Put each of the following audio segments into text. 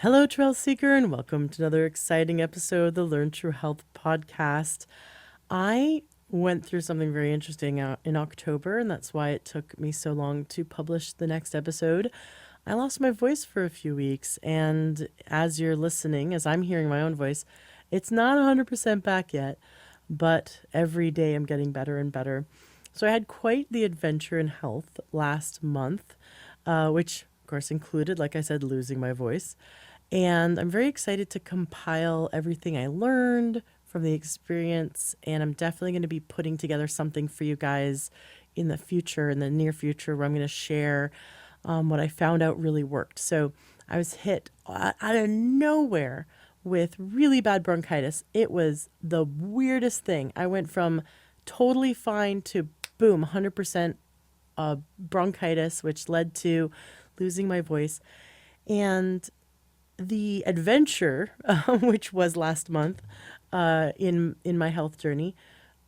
Hello, Trail Seeker, and welcome to another exciting episode of the Learn True Health podcast. I went through something very interesting in October, and that's why it took me so long to publish the next episode. I lost my voice for a few weeks, and as you're listening, as I'm hearing my own voice, it's not 100% back yet, but every day I'm getting better and better. So I had quite the adventure in health last month, which of course included, like I said, losing my voice. And I'm very excited to compile everything I learned from the experience. And I'm definitely going to be putting together something for you guys in the future, in the near future, where I'm going to share what I found out really worked. So I was hit out of nowhere with really bad bronchitis. It was the weirdest thing. I went from totally fine to boom, 100% bronchitis, which led to losing my voice. And the adventure, which was last month in my health journey,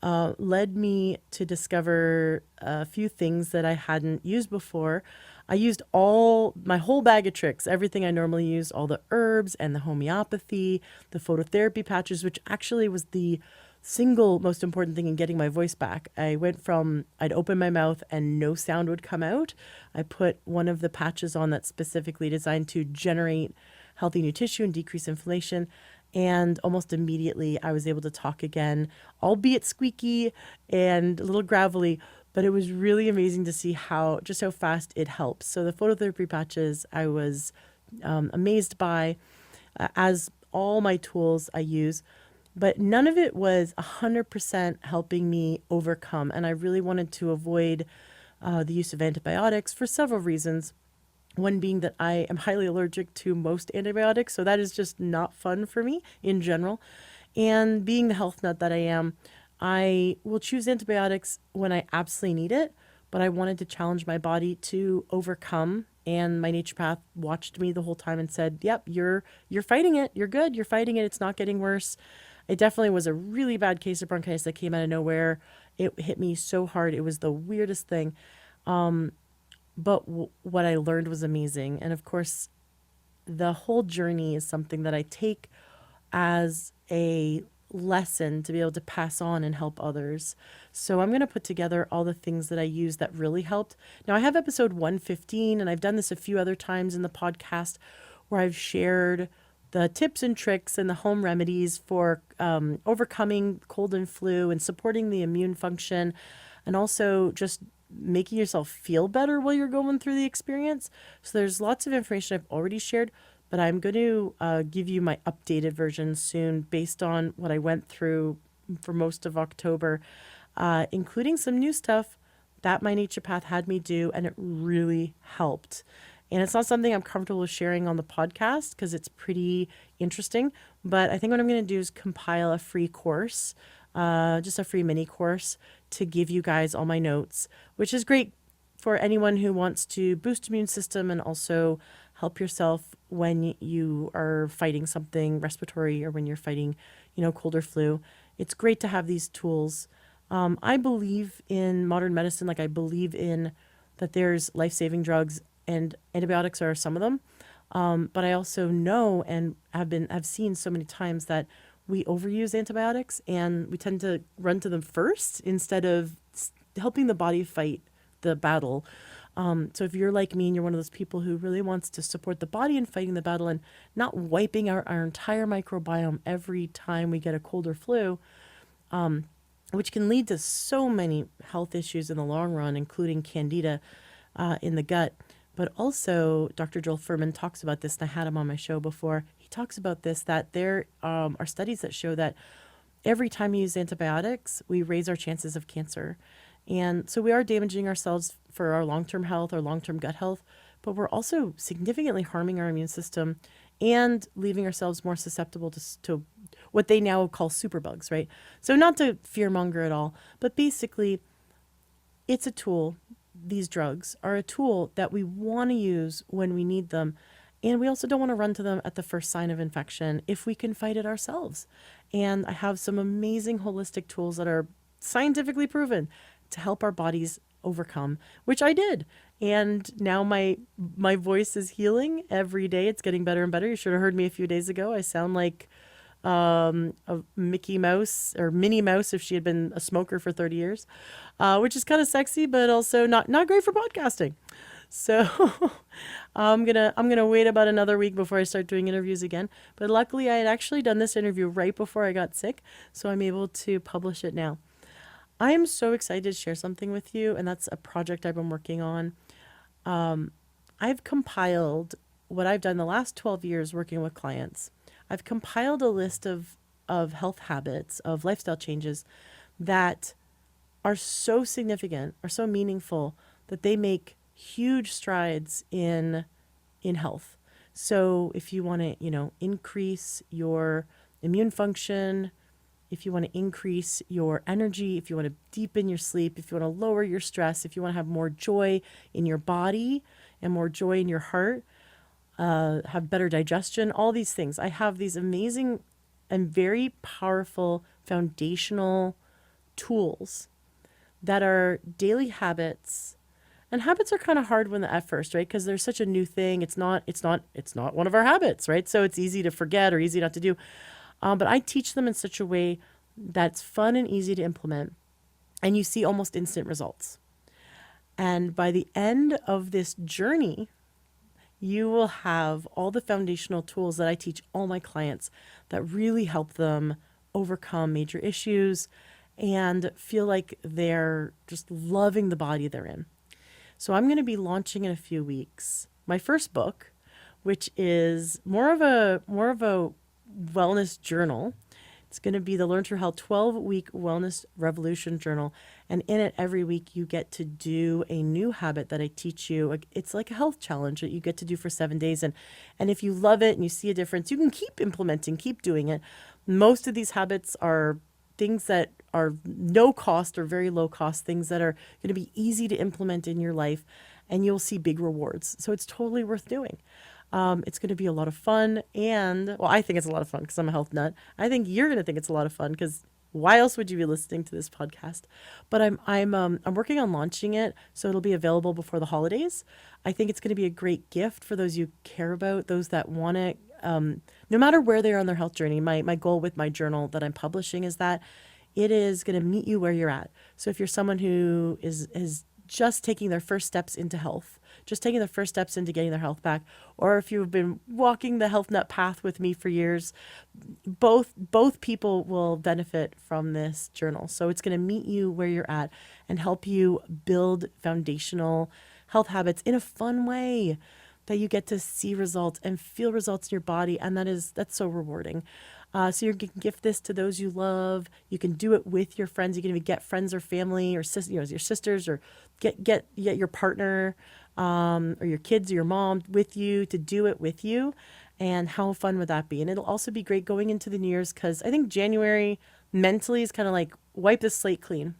led me to discover a few things that I hadn't used before. I used my whole bag of tricks, everything I normally use, all the herbs and the homeopathy, the phototherapy patches, which actually was the single most important thing in getting my voice back. I went from, I'd open my mouth and no sound would come out. I put one of the patches on that's specifically designed to generate healthy new tissue and decrease inflammation. And almost immediately I was able to talk again, albeit squeaky and a little gravelly, but it was really amazing to see how fast it helps. So the phototherapy patches I was amazed by, as all my tools I use, but none of it was 100% helping me overcome. And I really wanted to avoid the use of antibiotics for several reasons. One being that I am highly allergic to most antibiotics, so that is just not fun for me in general. And being the health nut that I am, I will choose antibiotics when I absolutely need it, but I wanted to challenge my body to overcome. And my naturopath watched me the whole time and said, "Yep, you're fighting it. You're good. You're fighting it. It's not getting worse." It definitely was a really bad case of bronchitis that came out of nowhere. It hit me so hard. It was the weirdest thing. But what I learned was amazing. And of course, the whole journey is something that I take as a lesson to be able to pass on and help others. So I'm going to put together all the things that I use that really helped. Now, I have episode 115, and I've done this a few other times in the podcast where I've shared the tips and tricks and the home remedies for overcoming cold and flu and supporting the immune function, and also just making yourself feel better while you're going through the experience. So there's lots of information I've already shared, but I'm going to give you my updated version soon based on what I went through for most of October, including some new stuff that my naturopath had me do, and it really helped. And it's not something I'm comfortable sharing on the podcast because it's pretty interesting, but I think what I'm going to do is compile a free course, just a free mini course to give you guys all my notes, which is great for anyone who wants to boost immune system and also help yourself when you are fighting something respiratory or when you're fighting, cold or flu. It's great to have these tools. I believe in modern medicine, like I believe in that there's life-saving drugs, and antibiotics are some of them. But I also know and have seen so many times that we overuse antibiotics and we tend to run to them first instead of helping the body fight the battle. So if you're like me and you're one of those people who really wants to support the body in fighting the battle and not wiping out our entire microbiome every time we get a cold or flu, which can lead to so many health issues in the long run, including candida in the gut. But also, Dr. Joel Fuhrman talks about this, and I had him on my show before. He talks about this, that there are studies that show that every time we use antibiotics, we raise our chances of cancer. And so we are damaging ourselves for our long-term health, our long-term gut health, but we're also significantly harming our immune system and leaving ourselves more susceptible to what they now call superbugs, right? So not to fearmonger at all, but basically it's a tool. These drugs are a tool that we want to use when we need them. And we also don't want to run to them at the first sign of infection if we can fight it ourselves. And I have some amazing holistic tools that are scientifically proven to help our bodies overcome, which I did. And now my voice is healing every day. It's getting better and better. You should have heard me a few days ago. I sound like a Mickey Mouse or Minnie Mouse if she had been a smoker for 30 years, which is kind of sexy, but also not great for podcasting. So I'm gonna wait about another week before I start doing interviews again. But luckily, I had actually done this interview right before I got sick, so I'm able to publish it now. I am so excited to share something with you, and that's a project I've been working on. I've compiled what I've done the last 12 years working with clients. I've compiled a list of health habits, of lifestyle changes that are so significant, are so meaningful that they make huge strides in health. So if you want to, increase your immune function, if you want to increase your energy, if you want to deepen your sleep, if you want to lower your stress, if you want to have more joy in your body and more joy in your heart, have better digestion, all these things. I have these amazing and very powerful foundational tools that are daily habits. And habits are kind of hard when at first, right? Because there's such a new thing. It's not one of our habits, right? So it's easy to forget or easy not to do. But I teach them in such a way that's fun and easy to implement, and you see almost instant results. And by the end of this journey, you will have all the foundational tools that I teach all my clients that really help them overcome major issues and feel like they're just loving the body they're in. So I'm going to be launching in a few weeks my first book, which is more of a wellness journal. It's going to be the Learn Through Health 12-week wellness revolution journal. And in it, every week, you get to do a new habit that I teach you. It's like a health challenge that you get to do for 7 days. And if you love it and you see a difference, you can keep implementing, keep doing it. Most of these habits are things that are no cost or very low cost, things that are going to be easy to implement in your life, and you'll see big rewards. So it's totally worth doing. It's going to be a lot of fun, and well, I think it's a lot of fun because I'm a health nut. I think you're going to think it's a lot of fun because why else would you be listening to this podcast? But I'm working on launching it, so it'll be available before the holidays. I think it's going to be a great gift for those you care about, those that want it. No matter where they are on their health journey, my goal with my journal that I'm publishing is that it is going to meet you where you're at. So if you're someone who is just taking their first steps into health, just taking their first steps into getting their health back, or if you've been walking the health nut path with me for years, both people will benefit from this journal. So it's going to meet you where you're at and help you build foundational health habits in a fun way that you get to see results and feel results in your body, and that's so rewarding. So you can gift this to those you love. You can do it with your friends. You can even get friends or family or your sisters, or get your partner or your kids or your mom with you to do it with you. And how fun would that be? And it'll also be great going into the New Year's because I think January mentally is kind of like wipe the slate clean.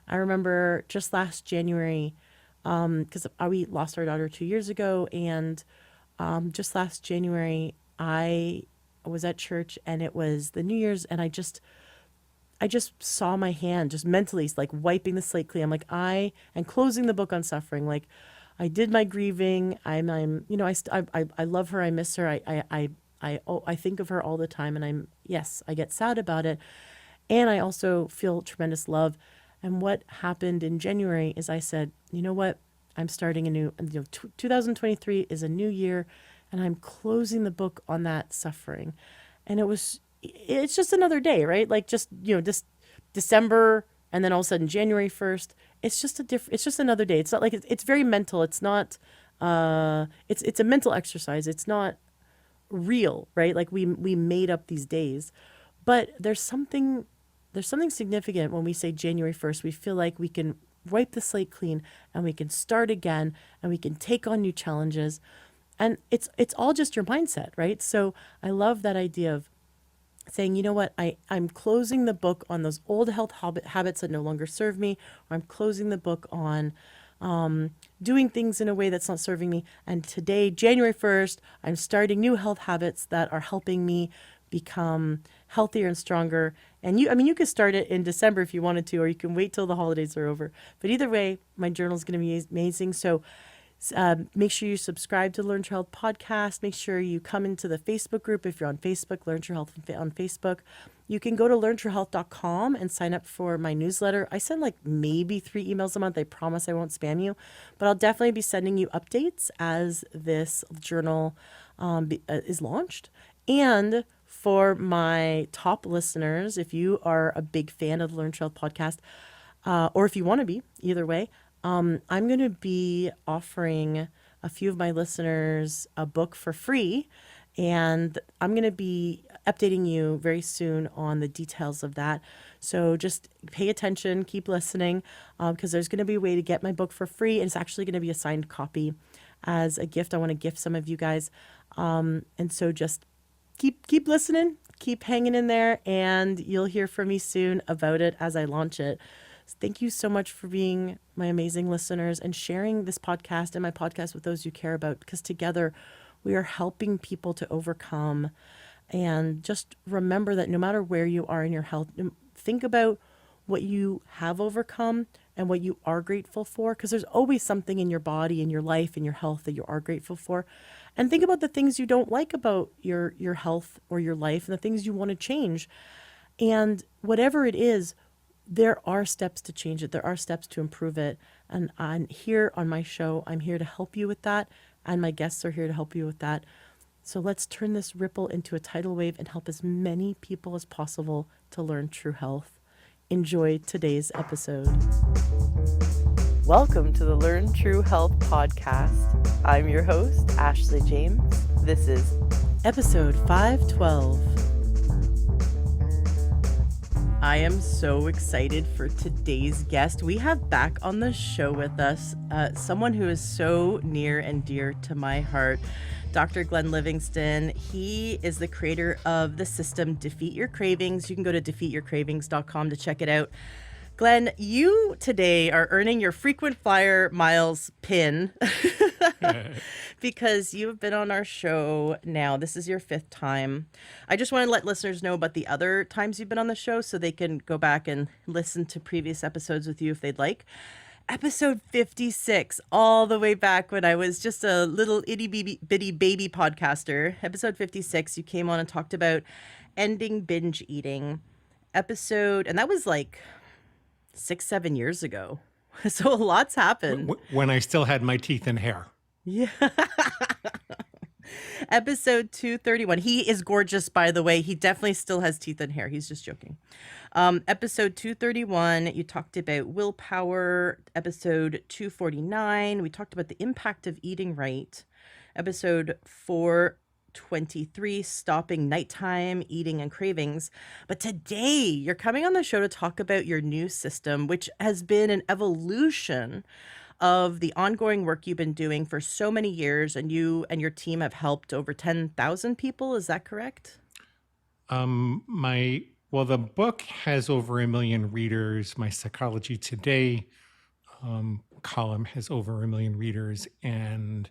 I remember just last January, because we lost our daughter 2 years ago, and just last January I was at church and it was the New Year's, and I just saw my hand just mentally like wiping the slate clean. I'm like, and closing the book on suffering. Like, I did my grieving. I love her. I miss her. I think of her all the time, and I get sad about it, and I also feel tremendous love. And what happened in January is I said, you know what? I'm starting a new, 2023 is a new year, and I'm closing the book on that suffering. And it's just another day, right? Like just December, and then all of a sudden January 1st, it's just another day. It's not like it's very mental. It's not, it's a mental exercise. It's not real, right? Like we made up these days, but there's something significant when we say January 1st. We feel like we can wipe the slate clean and we can start again and we can take on new challenges. And it's all just your mindset, right? So I love that idea of saying, you know what, I'm closing the book on those old health habits that no longer serve me, or I'm closing the book on doing things in a way that's not serving me. And today, January 1st, I'm starting new health habits that are helping me become healthier and stronger. And you could start it in December if you wanted to, or you can wait till the holidays are over. But either way, my journal is going to be amazing. So make sure you subscribe to Learn True Health podcast. Make sure you come into the Facebook group if you're on Facebook, Learn True Health on Facebook. You can go to learntruehealth.com and sign up for my newsletter. I send like maybe 3 emails a month. I promise I won't spam you, but I'll definitely be sending you updates as this journal is launched. And for my top listeners, if you are a big fan of the Learn True Health podcast, or if you want to be, either way, I'm going to be offering a few of my listeners a book for free, and I'm going to be updating you very soon on the details of that. So just pay attention, keep listening, because there's going to be a way to get my book for free, and it's actually going to be a signed copy as a gift. I want to gift some of you guys, and so just keep listening, keep hanging in there, and you'll hear from me soon about it as I launch it. Thank you so much for being my amazing listeners and sharing this podcast and my podcast with those you care about, because together we are helping people to overcome. And just remember that no matter where you are in your health, think about what you have overcome and what you are grateful for, because there's always something in your body, in your life, in your health that you are grateful for. And think about the things you don't like about your health or your life and the things you want to change. And whatever it is, there are steps to change it. There are steps to improve it. And I'm here on my show. I'm here to help you with that. And my guests are here to help you with that. So let's turn this ripple into a tidal wave and help as many people as possible to learn true health. Enjoy today's episode. Welcome to the Learn True Health podcast. I'm your host, Ashley James. This is episode 512. I am so excited for today's guest. We have back on the show with us someone who is so near and dear to my heart, Dr. Glenn Livingston. He is the creator of the system Defeat Your Cravings. You can go to defeatyourcravings.com to check it out. Glenn, you today are earning your frequent flyer miles pin because you've been on our show now. This is your 5th time. I just want to let listeners know about the other times you've been on the show so they can go back and listen to previous episodes with you if they'd like. Episode 56, all the way back when I was just a little itty bitty baby podcaster. Episode 56, you came on and talked about ending binge eating. And that was like 6-7 years ago. So a lot's happened. When I still had my teeth and hair. Yeah. Episode 231. He is gorgeous, by the way. He definitely still has teeth and hair. He's just joking. Episode 231, you talked about willpower. Episode 249, we talked about the impact of eating right. Episode 423, stopping nighttime eating and cravings. But today you're coming on the show to talk about your new system, which has been an evolution of the ongoing work you've been doing for so many years, and you and your team have helped over 10,000 people. Is that correct? The book has over 1 million readers. My Psychology Today column has over 1 million readers, and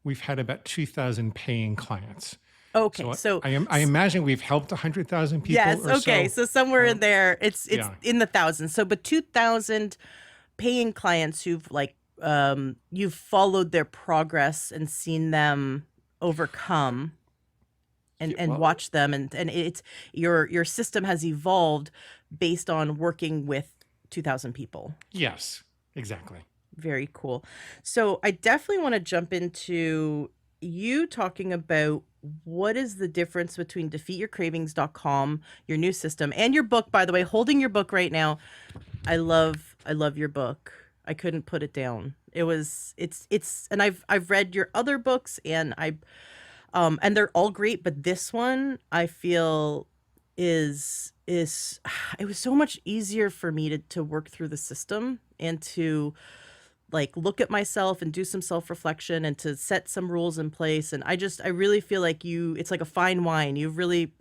we've had about 2,000 paying clients. Okay, so I imagine we've helped 100,000 people. Yes, or okay, so somewhere in there, it's yeah. in the thousands. So, but 2,000 paying clients who've you've followed their progress and seen them overcome and watch them, and it's your system has evolved based on working with 2,000 people. Yes, exactly. Very cool. So I definitely want to jump into you talking about what is the difference between defeatyourcravings.com, your new system, and your book. By the way, holding your book right now. I love your book. I couldn't put it down. It's and I've read your other books, and and they're all great, but this one I feel is it was so much easier for me to work through the system and to like look at myself and do some self-reflection and to set some rules in place. And I really feel like it's like a fine wine. You've really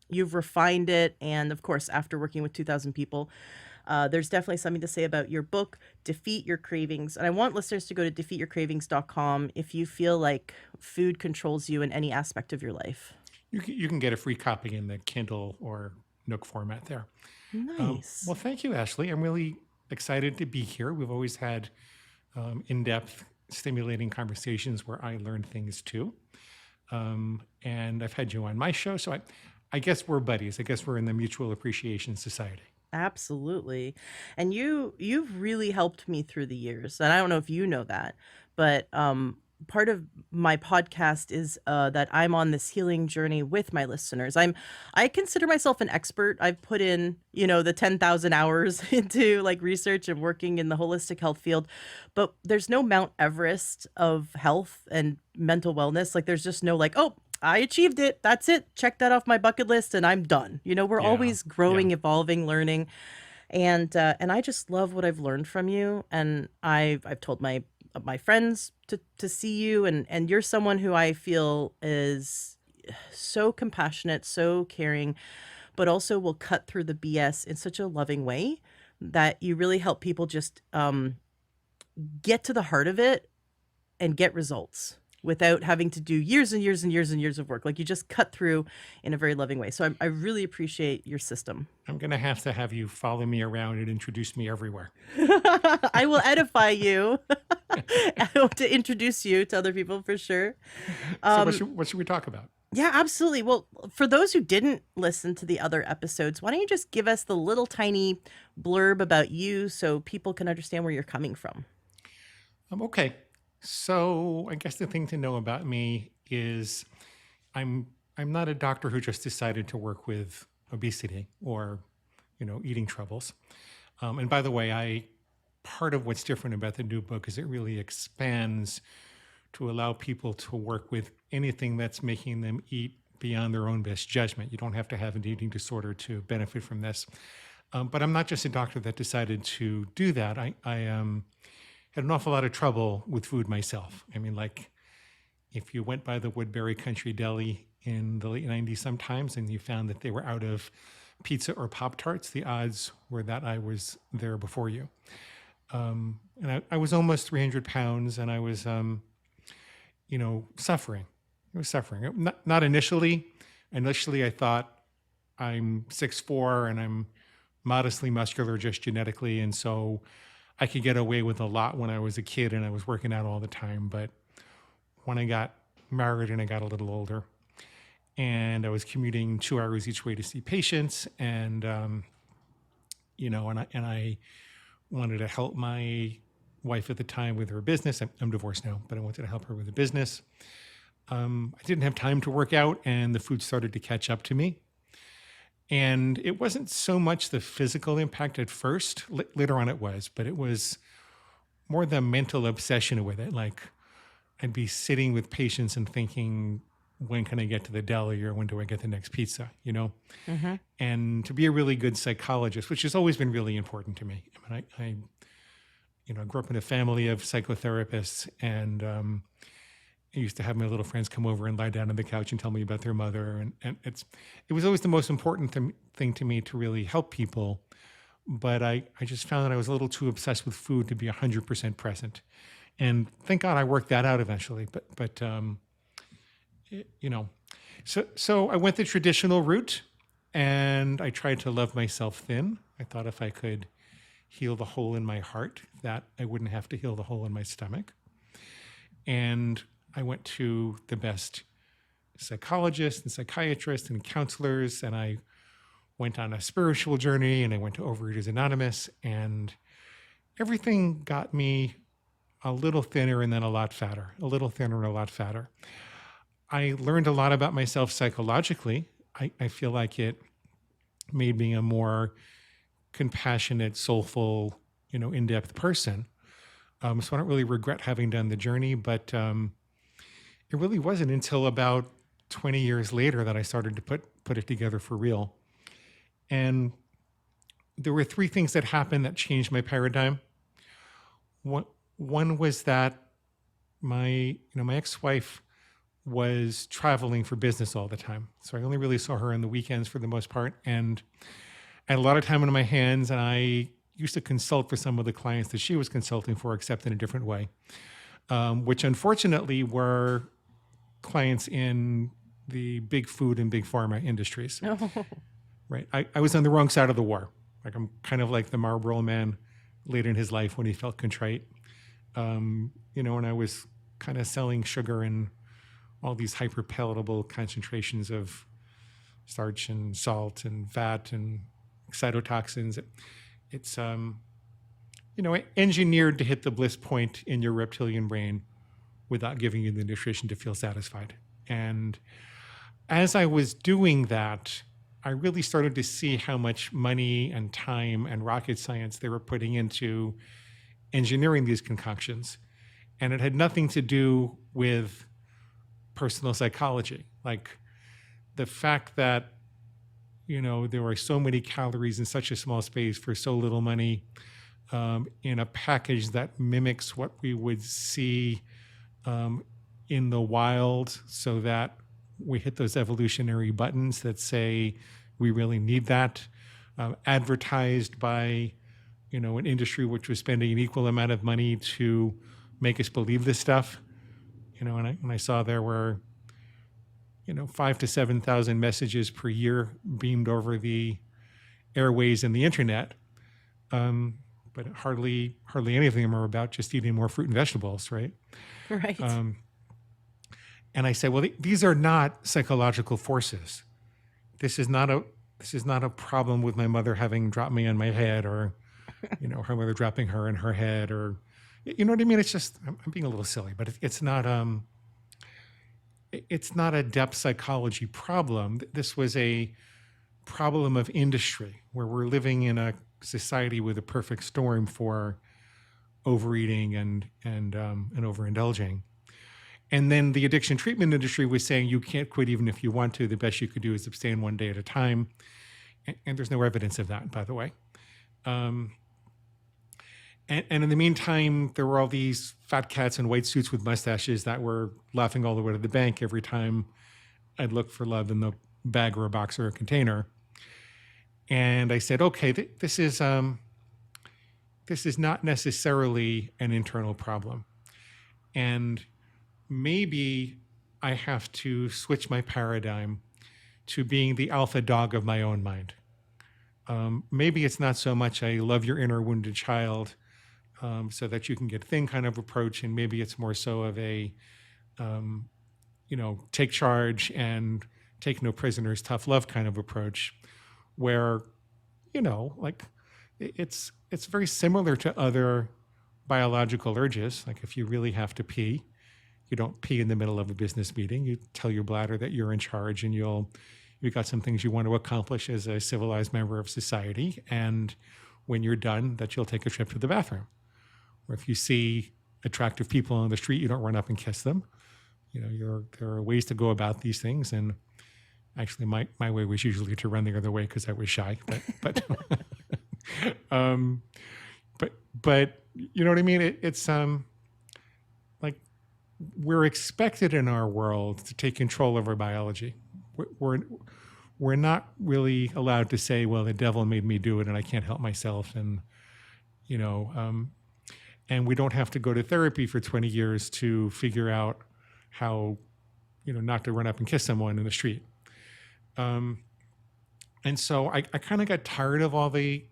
you've refined it, and of course after working with 2,000 people, there's definitely something to say about your book, Defeat Your Cravings. And I want listeners to go to defeatyourcravings.com if you feel like food controls you in any aspect of your life. You can get a free copy in the Kindle or Nook format there. Well, Nice. thank you, Ashley. I'm really excited to be here. We've always had in-depth, stimulating conversations where I learn things too. And I've had you on my show, so I guess we're buddies. I guess we're in the Mutual Appreciation Society. Absolutely. And you've really helped me through the years. And I don't know if you know that, but part of my podcast is that I'm on this healing journey with my listeners. I consider myself an expert. I've put in, the 10,000 hours into like research and working in the holistic health field, but there's no Mount Everest of health and mental wellness. Like there's just no like, oh, I achieved it. That's it. Check that off my bucket list and I'm done. We're Yeah, always yeah. growing, evolving, learning. And I just love what I've learned from you. And I've told my friends to see you, and you're someone who I feel is so compassionate, so caring, but also will cut through the BS in such a loving way that you really help people just get to the heart of it and get results without having to do years and years and years and years of work. Like you just cut through in a very loving way. So I really appreciate your system. I'm going to have you follow me around and introduce me everywhere. I will edify you to introduce you to other people for sure. So Um, what should we talk about? yeah, absolutely. Well, for those who didn't listen to the other episodes, why don't you just give us the little tiny blurb about you so people can understand where you're coming from? Okay. So I guess the thing to know about me is I'm I'm not a doctor who just decided to work with obesity or eating troubles. And by the way, I part of what's different about the new book is it really expands to allow people to work with anything that's making them eat beyond their own best judgment. You don't have to have an eating disorder to benefit from this. But I'm not just a doctor that decided to do that. I had an awful lot of trouble with food myself. I mean, like if you went by the Woodbury Country Deli in the late 90s sometimes and you found that they were out of pizza or Pop Tarts, the odds were that I was there before you. And I was almost 300 pounds and I was, suffering. I was suffering. Not initially. Initially, I thought I'm 6'4" and I'm modestly muscular just genetically. And so I could get away with a lot when I was a kid and I was working out all the time. But when I got married and I got a little older and I was commuting 2 hours each way to see patients and I wanted to help my wife at the time with her business. I'm divorced now, but I wanted to help her with the business. I didn't have time to work out and the food started to catch up to me. And it wasn't so much the physical impact at first. Later on it was, but it was more the mental obsession with it. Like I'd be sitting with patients and thinking, when can I get to the deli or when do I get the next pizza, Hmm. And to be a really good psychologist, which has always been really important to me. I mean, I grew up in a family of psychotherapists and I used to have my little friends come over and lie down on the couch and tell me about their mother. And it was always the most important thing to me to really help people. But I just found that I was a little too obsessed with food to be 100% present. And thank God I worked that out eventually. But so I went the traditional route and I tried to love myself thin. I thought if I could heal the hole in my heart, that I wouldn't have to heal the hole in my stomach. And I went to the best psychologists and psychiatrists and counselors, and I went on a spiritual journey and I went to Overeaters Anonymous, and everything got me a little thinner and then a lot fatter, a little thinner and a lot fatter. I learned a lot about myself psychologically. I feel like it made me a more compassionate, soulful, in-depth person. So I don't really regret having done the journey, but it really wasn't until about 20 years later that I started to put it together for real. And there were three things that happened that changed my paradigm. One was that my ex-wife was traveling for business all the time. So I only really saw her on the weekends for the most part. And I had a lot of time on my hands, and I used to consult for some of the clients that she was consulting for, except in a different way, which unfortunately were clients in the big food and big pharma industries. Oh, Right. I was on the wrong side of the war. Like I'm kind of like the Marlboro man later in his life when he felt contrite. When I was kind of selling sugar and all these hyper palatable concentrations of starch and salt and fat and cytotoxins. It's engineered to hit the bliss point in your reptilian brain without giving you the nutrition to feel satisfied. And as I was doing that, I really started to see how much money and time and rocket science they were putting into engineering these concoctions. And it had nothing to do with personal psychology. Like the fact that, there were so many calories in such a small space for so little money, in a package that mimics what we would see in the wild, so that we hit those evolutionary buttons that say we really need that, advertised by, an industry which was spending an equal amount of money to make us believe this stuff. And I saw there were, 5,000 to 7,000 messages per year beamed over the airways and the internet. But hardly any of them are about just eating more fruit and vegetables, right? right. And I said, well, these are not psychological forces. This is not a problem with my mother having dropped me on my head, or, her mother dropping her in her head, or, you know what I mean? It's just, I'm being a little silly, but it's not a depth psychology problem. This was a problem of industry where we're living in a society with a perfect storm for overeating and overindulging. And then the addiction treatment industry was saying you can't quit even if you want to. The best you could do is abstain one day at a time. And there's no evidence of that, by the way. And in the meantime, there were all these fat cats in white suits with mustaches that were laughing all the way to the bank every time I'd look for love in the bag or a box or a container. And I said, okay, this is not necessarily an internal problem. And maybe I have to switch my paradigm to being the alpha dog of my own mind. Maybe it's not so much a love your inner wounded child so that you can get thin kind of approach, and maybe it's more so of a, take charge and take no prisoners, tough love kind of approach, where, it's very similar to other biological urges. Like if you really have to pee, you don't pee in the middle of a business meeting. You tell your bladder that you're in charge, and you've got some things you want to accomplish as a civilized member of society. And when you're done, that you'll take a trip to the bathroom. Or if you see attractive people on the street, you don't run up and kiss them. There are ways to go about these things. And actually, my way was usually to run the other way because I was shy. But you know what I mean? It's like we're expected in our world to take control of our biology. We're not really allowed to say, well, the devil made me do it and I can't help myself. And, and we don't have to go to therapy for 20 years to figure out how, not to run up and kiss someone in the street. And so I kind of got tired of all the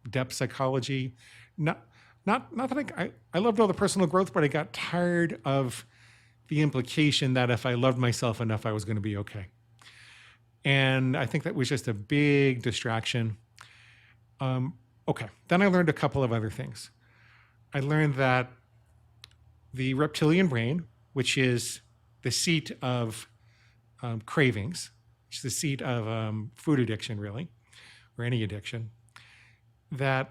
depth psychology. Not that I loved all the personal growth, but I got tired of the implication that if I loved myself enough, I was going to be okay. And I think that was just a big distraction. Okay, then I learned a couple of other things. I learned that the reptilian brain, which is the seat of cravings, which is the seat of food addiction, really, or any addiction, that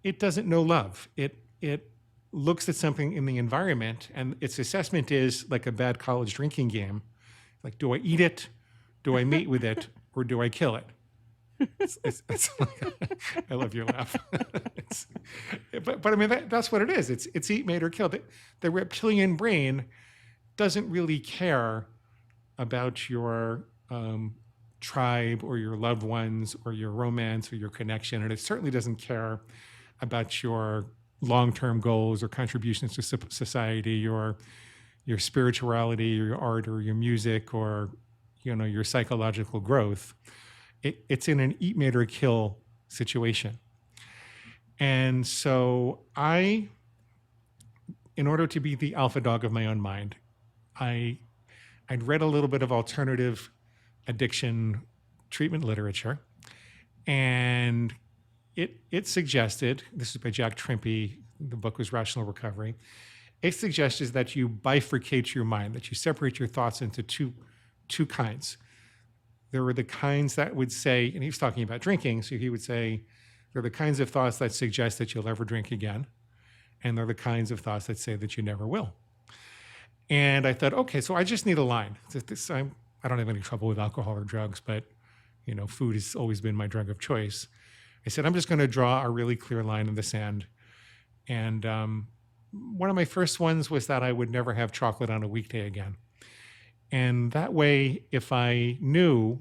it doesn't know love. It looks at something in the environment, and its assessment is like a bad college drinking game. Like, do I eat it? Do I mate with it? Or do I kill it? It's like, I love your laugh. But I mean, that's what it is. It's eat, mate, or kill. The reptilian brain doesn't really care about your tribe or your loved ones or your romance or your connection. And it certainly doesn't care about your long-term goals or contributions to society or your spirituality, your art, or your music, or your psychological growth. It's in an eat, mate, or kill situation. And so in order to be the alpha dog of my own mind, I'd read a little bit of alternative addiction treatment literature, and it suggested, this is by Jack Trimpey, the book was Rational Recovery, it suggests that you bifurcate your mind, that you separate your thoughts into two kinds. There were the kinds that would say, and he was talking about drinking, so he would say, there are the kinds of thoughts that suggest that you'll ever drink again, and they're the kinds of thoughts that say that you never will. And I thought, okay, so I just need a line. I don't have any trouble with alcohol or drugs, but food has always been my drug of choice. I said, I'm just going to draw a really clear line in the sand. And one of my first ones was that I would never have chocolate on a weekday again. And that way, if I knew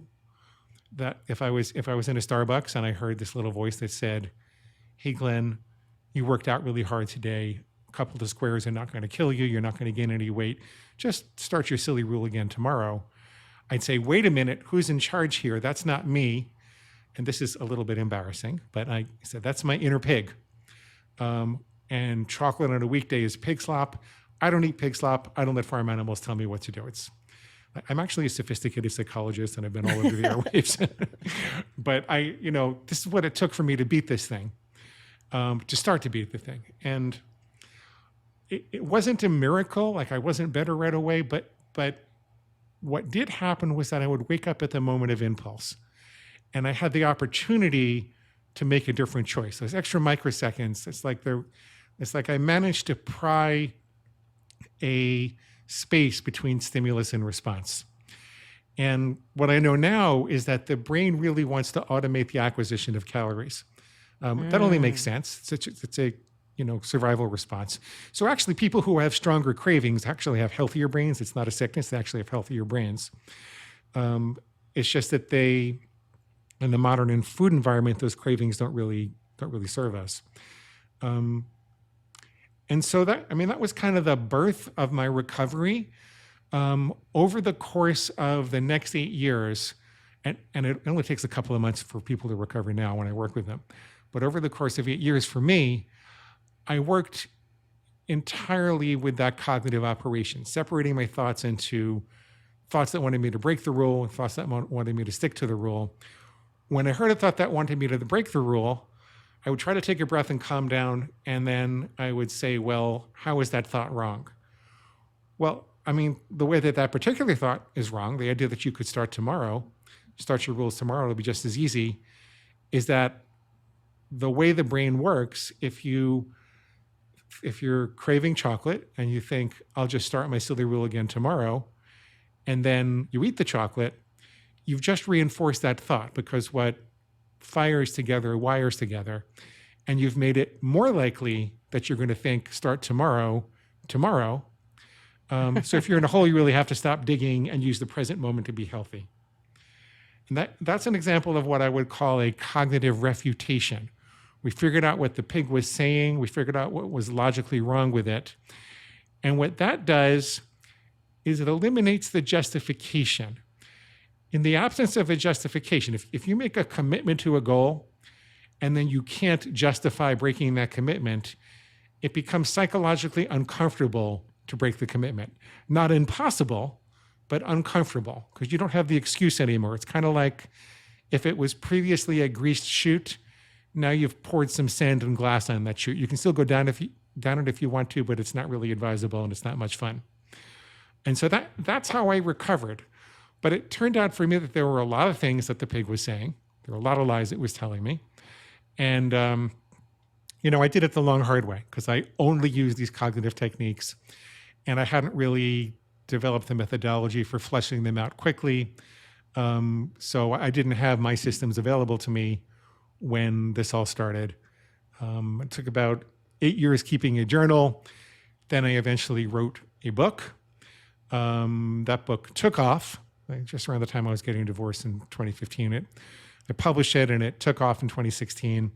that if I was in a Starbucks and I heard this little voice that said, hey, Glenn, you worked out really hard today. A couple of squares are not going to kill you. You're not going to gain any weight. Just start your silly rule again tomorrow. I'd say, wait a minute, who's in charge here? That's not me. And this is a little bit embarrassing, but I said, that's my inner pig. And chocolate on a weekday is pig slop. I don't eat pig slop. I don't let farm animals tell me what to do. I'm actually a sophisticated psychologist, and I've been all over the airwaves. But this is what it took for me to beat this thing, to start to beat the thing. And it wasn't a miracle. Like, I wasn't better right away, but what did happen was that I would wake up at the moment of impulse, and I had the opportunity to make a different choice. Those extra microseconds, it's like I managed to pry a space between stimulus and response. And what I know now is that the brain really wants to automate the acquisition of calories. That only makes sense. It's a survival response. So actually, people who have stronger cravings actually have healthier brains. It's not a sickness. They actually have healthier brains. It's just that in the modern food environment, those cravings don't really serve us. And so that was kind of the birth of my recovery. Over the course of the next 8 years, and it only takes a couple of months for people to recover now when I work with them, but over the course of 8 years for me, I worked entirely with that cognitive operation, separating my thoughts into thoughts that wanted me to break the rule and thoughts that wanted me to stick to the rule. When I heard a thought that wanted me to break the rule, I would try to take a breath and calm down, and then I would say, well, how is that thought wrong? Well, the way that particular thought is wrong, the idea that you could start your rules tomorrow, it'll be just as easy, is that the way the brain works, if you're craving chocolate and you think, I'll just start my silly rule again tomorrow, and then you eat the chocolate, you've just reinforced that thought, because what fires together wires together, and you've made it more likely that you're going to think, start tomorrow. So if you're in a hole, you really have to stop digging and use the present moment to be healthy. And that's an example of what I would call a cognitive refutation. We figured out what the pig was saying. We figured out what was logically wrong with it. And what that does is it eliminates the justification. In the absence of a justification, if you make a commitment to a goal and then you can't justify breaking that commitment, it becomes psychologically uncomfortable to break the commitment. Not impossible, but uncomfortable, because you don't have the excuse anymore. It's kind of like if it was previously a greased chute, now you've poured some sand and glass on that chute. You can still go down it if you want to, but it's not really advisable and it's not much fun. And so that's how I recovered. But it turned out for me that there were a lot of things that the pig was saying. There were a lot of lies it was telling me. And, I did it the long, hard way, because I only used these cognitive techniques, and I hadn't really developed the methodology for fleshing them out quickly. So I didn't have my systems available to me when this all started. It took about 8 years keeping a journal. Then I eventually wrote a book. That book took off just around the time I was getting divorced in 2015. I published it, and it took off in 2016.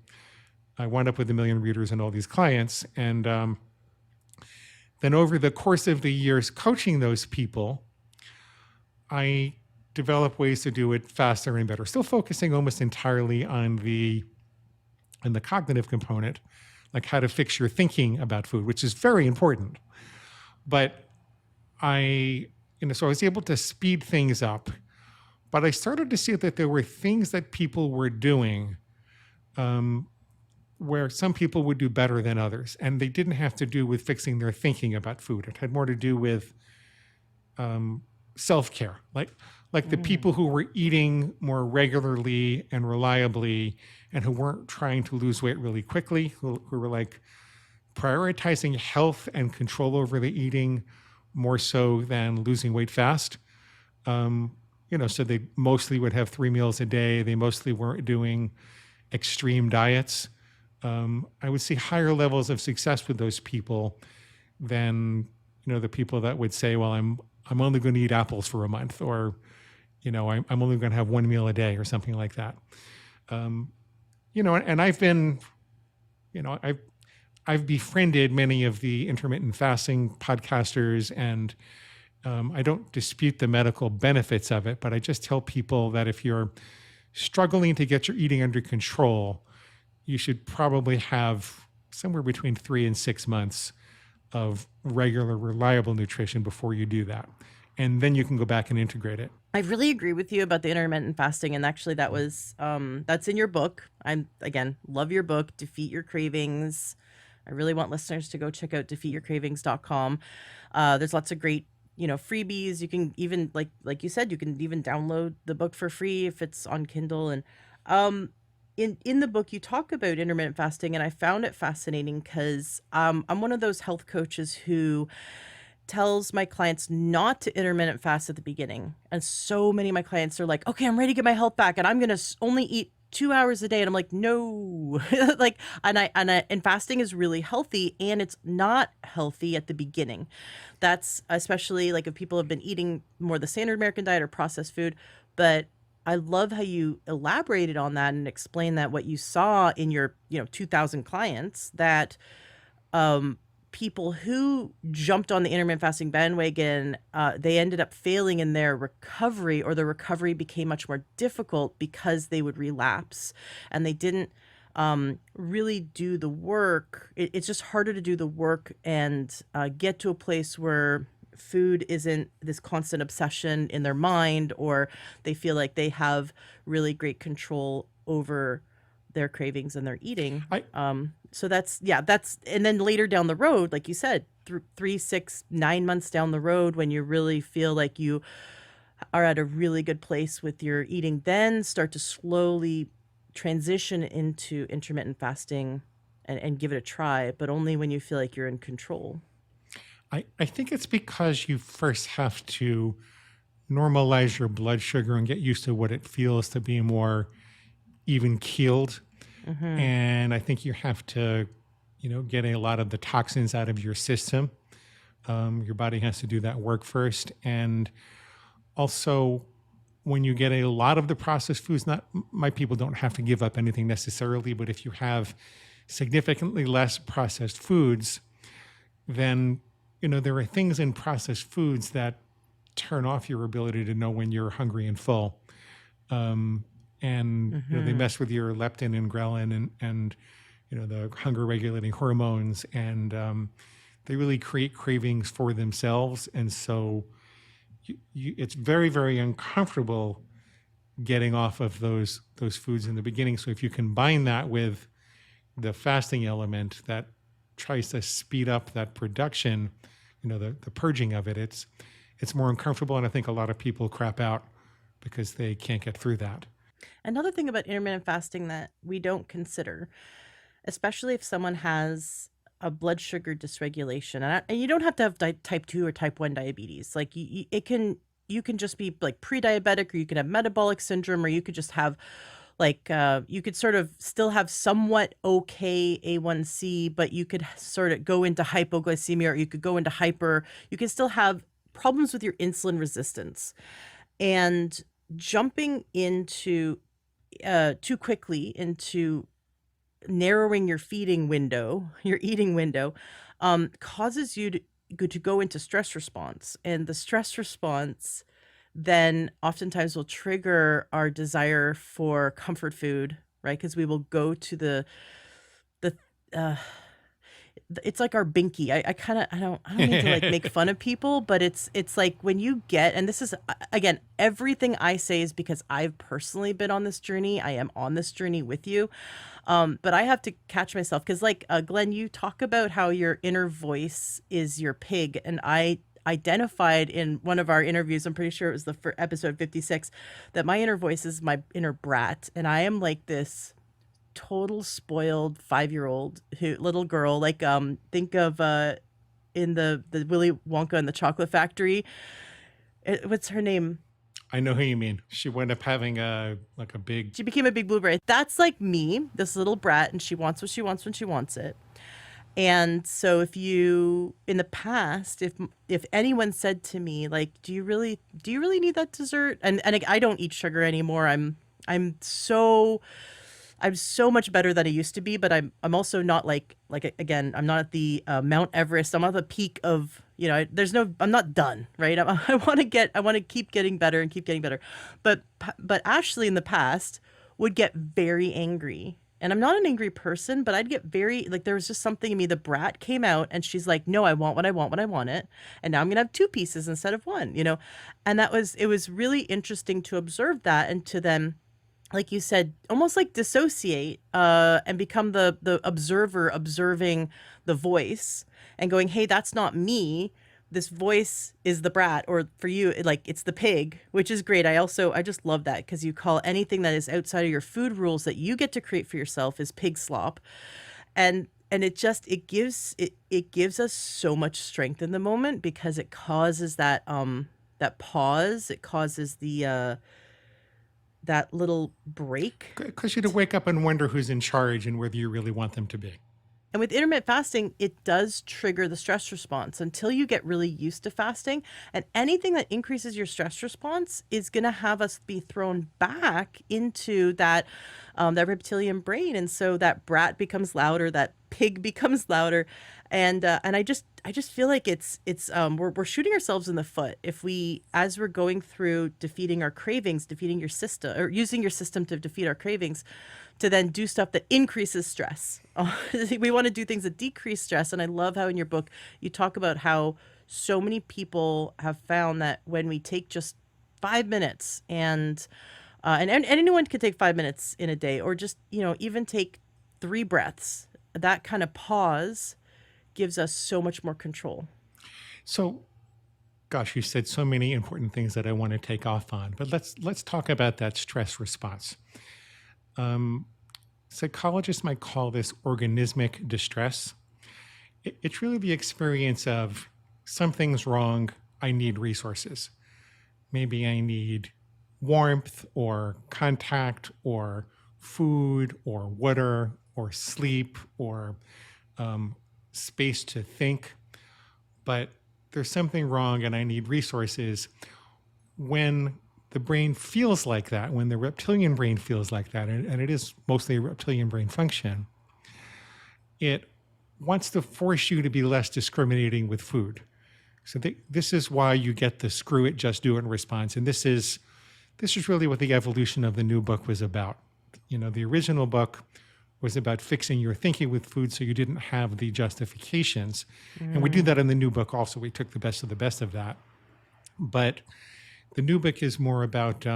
I wound up with 1 million readers and all these clients. And Then over the course of the years coaching those people, I develop ways to do it faster and better, still focusing almost entirely on the cognitive component, like how to fix your thinking about food, which is very important. But so I was able to speed things up, but I started to see that there were things that people were doing um, where some people would do better than others. And they didn't have to do with fixing their thinking about food. It had more to do with self-care. Like the Mm. people who were eating more regularly and reliably and who weren't trying to lose weight really quickly, who were like prioritizing health and control over the eating more so than losing weight fast. So they mostly would have 3 meals a day. They mostly weren't doing extreme diets. I would see higher levels of success with those people than the people that would say, "Well, I'm only going to eat apples for a month," or I'm only going to have 1 meal a day, or something like that. And I've been, I've befriended many of the intermittent fasting podcasters, and I don't dispute the medical benefits of it, but I just tell people that if you're struggling to get your eating under control, you should probably have somewhere between 3 and 6 months of regular, reliable nutrition before you do that. And then you can go back and integrate it. I really agree with you about the intermittent fasting, and actually that was that's in your book. Again, love your book, Defeat Your Cravings. I really want listeners to go check out defeatyourcravings.com. There's lots of great, freebies. You can even like you said, you can even download the book for free if it's on Kindle. And in the book you talk about intermittent fasting, and I found it fascinating because I'm one of those health coaches who tells my clients not to intermittent fast at the beginning. And so many of my clients are like, "Okay, I'm ready to get my health back and I'm going to only eat 2 hours a day." And I'm like, "No." And fasting is really healthy, and it's not healthy at the beginning. That's especially like if people have been eating more the standard American diet or processed food. But I love how you elaborated on that and explained that what you saw in your, 2000 clients, that people who jumped on the intermittent fasting bandwagon, they ended up failing in their recovery, or the recovery became much more difficult because they would relapse and they didn't really do the work. It's just harder to do the work and get to a place where food isn't this constant obsession in their mind, or they feel like they have really great control over their cravings and their eating. I, So and then later down the road, like you said, 3, 6, 9 months down the road, when you really feel like you are at a really good place with your eating, then start to slowly transition into intermittent fasting and give it a try, but only when you feel like you're in control. I think it's because you first have to normalize your blood sugar and get used to what it feels to be more even keeled. Mm-hmm. And I think you have to, get a lot of the toxins out of your system. Your body has to do that work first. And also, when you get a lot of the processed foods, my people don't have to give up anything necessarily, but if you have significantly less processed foods, then, there are things in processed foods that turn off your ability to know when you're hungry and full. And they Mm-hmm. mess with your leptin and ghrelin and the hunger regulating hormones, and they really create cravings for themselves. And so it's very, very uncomfortable getting off of those foods in the beginning. So if you combine that with the fasting element that tries to speed up that production, the purging of it, it's more uncomfortable. And I think a lot of people crap out because they can't get through that. Another thing about intermittent fasting that we don't consider, especially if someone has a blood sugar dysregulation, and you don't have to have type 2 or type 1 diabetes. Like you can just be like pre-diabetic, or you could have metabolic syndrome, or you could just have you could sort of still have somewhat okay A1C, but you could sort of go into hypoglycemia, or you could go into hyper. You can still have problems with your insulin resistance. And jumping into too quickly into narrowing your feeding window, your eating window, causes you to to go into stress response, and the stress response then oftentimes will trigger our desire for comfort food, right? Because we will go to the uh it's like our binky. I kind of I don't mean to like make fun of people, but it's like when you get, and this is again, everything I say is because I've personally been on this journey. I am on this journey with you. But I have to catch myself because like Glenn, you talk about how your inner voice is your pig, and I identified in one of our interviews, I'm pretty sure it was the episode 56, that my inner voice is my inner brat, and I am like this total spoiled 5-year-old who little girl, like think of in the Willy Wonka and the Chocolate Factory. What's her name? I know who you mean. She wound up having a big. She became a big blueberry. That's like me, this little brat, and she wants what she wants when she wants it. And so if you in the past, if anyone said to me like, do you really need that dessert? And I don't eat sugar anymore. I'm so much better than I used to be, but I'm also not like again, I'm not at the Mount Everest. I'm not at the peak of, I'm not done, right? I want to keep getting better and keep getting better. But Ashley in the past would get very angry. And I'm not an angry person, but I'd get very, like, there was just something in me. The brat came out and she's like, no, I want what I want when I want it. And now I'm going to have 2 pieces instead of 1, And it was really interesting to observe that and to then, like you said, almost like dissociate and become the observer observing the voice and going, hey, that's not me. This voice is the brat, or for you, like it's the pig, which is great. I just love that because you call anything that is outside of your food rules that you get to create for yourself is pig slop. And it gives us so much strength in the moment because it causes that pause. It causes the that little break. Because you to wake up and wonder who's in charge and whether you really want them to be. And with intermittent fasting, it does trigger the stress response until you get really used to fasting. And anything that increases your stress response is going to have us be thrown back into that reptilian brain. And so that brat becomes louder, that pig becomes louder. And I just feel like we're shooting ourselves in the foot if we, as we're going through defeating our cravings, defeating your system, or using your system to defeat our cravings, to then do stuff that increases stress. We want to do things that decrease stress. And I love how in your book you talk about how so many people have found that when we take just 5 minutes and anyone can take 5 minutes in a day, or just, even take 3 breaths, that kind of pause gives us so much more control. So, gosh, you said so many important things that I want to take off on, but let's talk about that stress response. Psychologists might call this organismic distress. It's really the experience of something's wrong, I need resources. Maybe I need warmth or contact or food or water or sleep or space to think. But there's something wrong and I need resources. When the brain feels like that, when the reptilian brain feels like that, and it is mostly a reptilian brain function, it wants to force you to be less discriminating with food. So this is why you get the screw it, just do it response. And this is really what the evolution of the new book was about. The original book was about fixing your thinking with food so you didn't have the justifications. And we do that in the new book also. We took the best of that. But the new book is more about,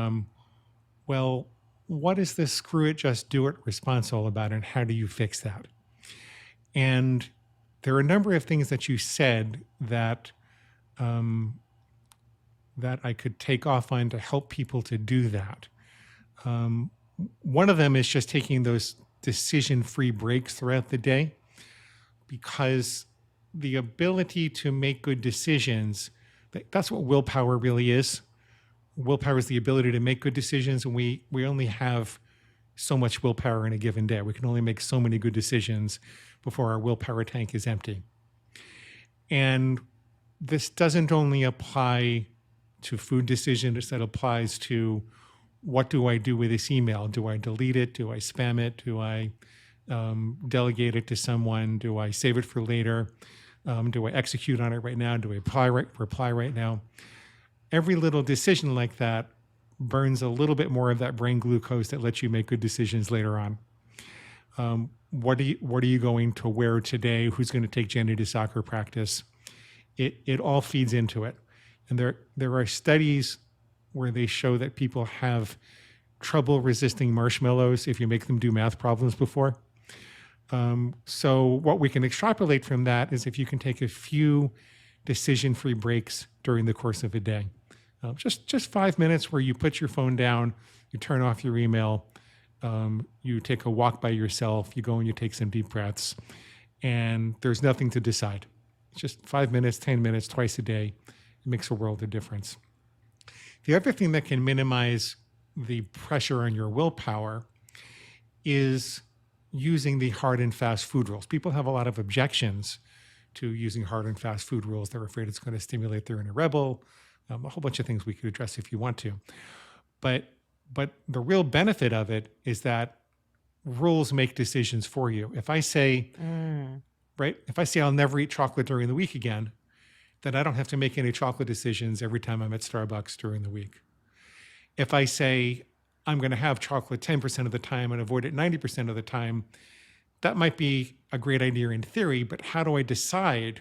what is this screw it, just do it response all about, and how do you fix that? And there are a number of things that you said that that I could take off on to help people to do that. One of them is just taking those decision-free breaks throughout the day, because the ability to make good decisions, that's what willpower really is. Willpower is the ability to make good decisions, and we only have so much willpower in a given day. We can only make so many good decisions before our willpower tank is empty. And this doesn't only apply to food decisions, that applies to what do I do with this email? Do I delete it? Do I spam it? Do I delegate it to someone? Do I save it for later? Do I execute on it right now? Do I reply right now? Every little decision like that burns a little bit more of that brain glucose that lets you make good decisions later on. What are you going to wear today? Who's going to take Jenny to soccer practice? It all feeds into it. And there are studies where they show that people have trouble resisting marshmallows if you make them do math problems before. So what we can extrapolate from that is if you can take a few decision-free breaks during the course of a day. Just 5 minutes where you put your phone down, you turn off your email, you take a walk by yourself, you go and you take some deep breaths, and there's nothing to decide. It's just 5 minutes, 10 minutes, twice a day. It makes a world of difference. The other thing that can minimize the pressure on your willpower is using the hard and fast food rules. People have a lot of objections to using hard and fast food rules. They're afraid it's going to stimulate their inner rebel, a whole bunch of things we could address if you want to. But the real benefit of it is that rules make decisions for you. If I say, if I say I'll never eat chocolate during the week again, then I don't have to make any chocolate decisions every time I'm at Starbucks during the week. If I say I'm going to have chocolate 10% of the time and avoid it 90% of the time, that might be a great idea in theory, but how do I decide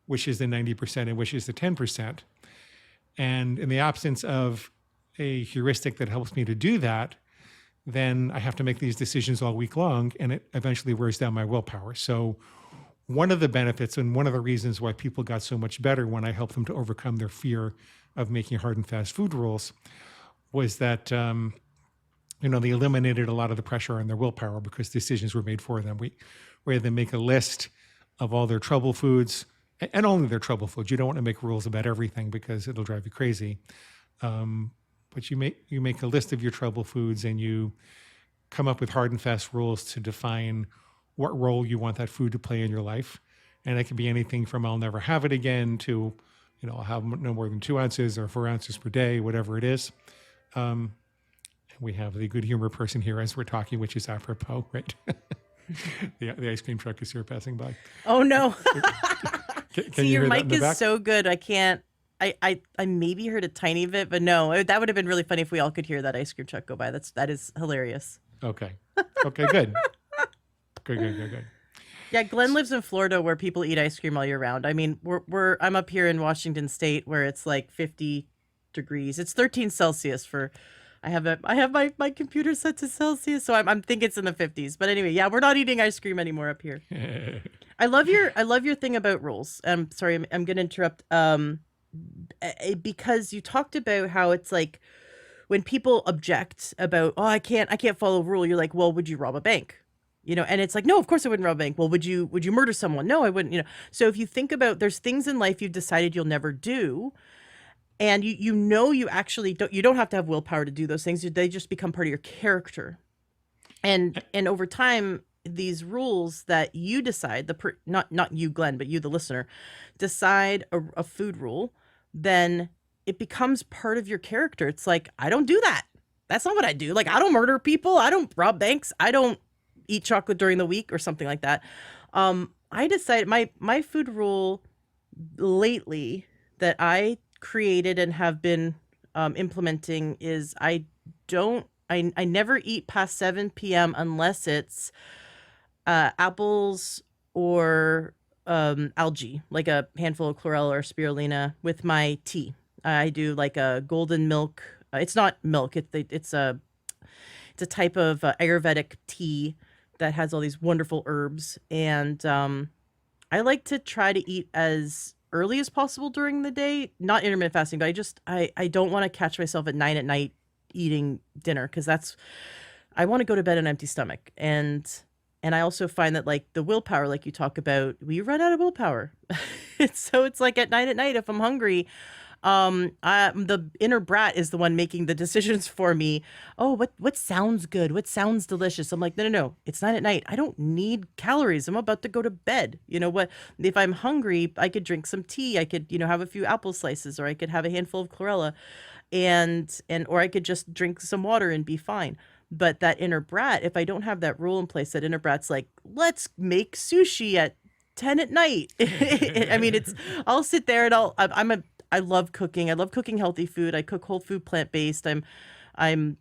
which is the 90% and which is the 10%? And in the absence of a heuristic that helps me to do that, then I have to make these decisions all week long, and it eventually wears down my willpower. So one of the benefits and one of the reasons why people got so much better when I helped them to overcome their fear of making hard and fast food rules was that they eliminated a lot of the pressure on their willpower because decisions were made for them. We had them make a list of all their trouble foods, and only their trouble foods. You don't want to make rules about everything because it'll drive you crazy. But you make a list of your trouble foods, and you come up with hard and fast rules to define what role you want that food to play in your life. And it can be anything from I'll never have it again to, I'll have no more than 2 ounces or 4 ounces per day, whatever it is. We have the good humor person here as we're talking, which is apropos, right? The ice cream truck is here passing by. Oh, no. Can See, you your hear that mic in the is back? so good. I can't. I maybe heard a tiny bit, but no, that would have been really funny if we all could hear that ice cream truck go by. That is hilarious. Okay, good. Good. Yeah, Glenn lives in Florida where people eat ice cream all year round. I mean, I'm up here in Washington State where it's like 50 degrees. It's 13 Celsius for. I have my computer set to Celsius, so I'm thinking it's in the 50s. But anyway, yeah, we're not eating ice cream anymore up here. I love your thing about rules. I'm sorry, I'm going to interrupt. Because you talked about how it's like when people object about, I can't follow a rule. You're like, well, would you rob a bank? And it's like, no, of course I wouldn't rob a bank. Well, would you murder someone? No, I wouldn't. So if you think about, there's things in life you've decided you'll never do. And you actually don't have to have willpower to do those things. They just become part of your character. And over time, these rules that you decide, not you, Glenn, but you, the listener, decide a food rule, then it becomes part of your character. It's like, I don't do that. That's not what I do. Like, I don't murder people. I don't rob banks. I don't eat chocolate during the week or something like that. I decided my food rule lately that I created and have been implementing is I never eat past 7 p.m. unless it's apples or algae, like a handful of chlorella or spirulina with my tea. I do like a golden milk. It's not milk. It's a type of Ayurvedic tea that has all these wonderful herbs. And I like to try to eat as early as possible during the day, not intermittent fasting, but I don't want to catch myself at 9 at night eating dinner because I want to go to bed on an empty stomach. And I also find that like the willpower, like you talk about, we run out of willpower. So it's like at 9 at night, if I'm hungry, the inner brat is the one making the decisions for me. Oh, what sounds good? What sounds delicious? I'm like, no. It's 9 at night. I don't need calories. I'm about to go to bed. What? If I'm hungry, I could drink some tea. I could, have a few apple slices, or I could have a handful of chlorella, or I could just drink some water and be fine. But that inner brat, if I don't have that rule in place, that inner brat's like, let's make sushi at 10 at night. I mean, I'll sit there and I love cooking. I love cooking healthy food. I cook whole food, plant-based. I'm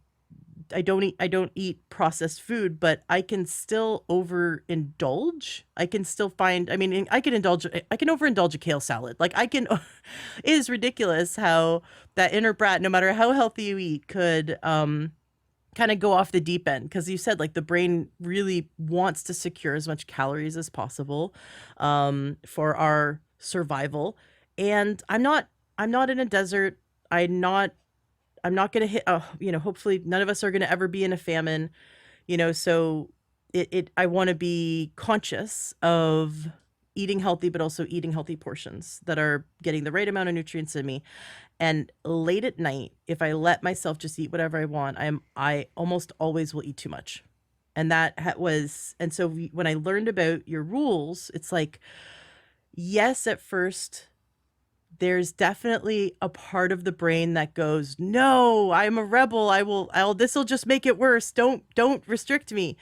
I don't eat processed food, but I can still overindulge. I can still find, I mean, I can overindulge a kale salad. Like I can, it is ridiculous how that inner brat, no matter how healthy you eat, could, kind of go off the deep end. Cause you said like the brain really wants to secure as much calories as possible, for our survival. And I'm not in a desert. I'm not I'm not going to hit, hopefully none of us are going to ever be in a famine, so I want to be conscious of eating healthy, but also eating healthy portions that are getting the right amount of nutrients in me. And late at night, if I let myself just eat whatever I want, I almost always will eat too much. And and so when I learned about your rules, it's like, yes, at first, there's definitely a part of the brain that goes, no, I'm a rebel. This'll just make it worse. Don't restrict me.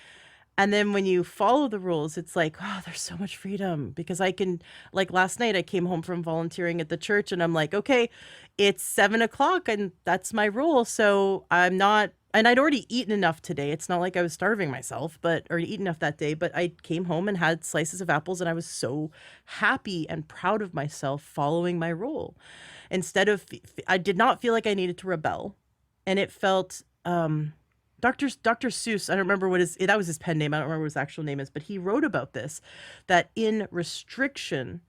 And then when you follow the rules, it's like, oh, there's so much freedom because I can, like last night, I came home from volunteering at the church and I'm like, okay, it's 7 o'clock and that's my rule. So I'm not, and I'd already eaten enough today. It's not like I was starving myself, or eaten enough that day, but I came home and had slices of apples and I was so happy and proud of myself following my rule. I did not feel like I needed to rebel. And it felt, Dr. Seuss, I don't remember that was his pen name. I don't remember what his actual name is, but he wrote about this, that in restriction,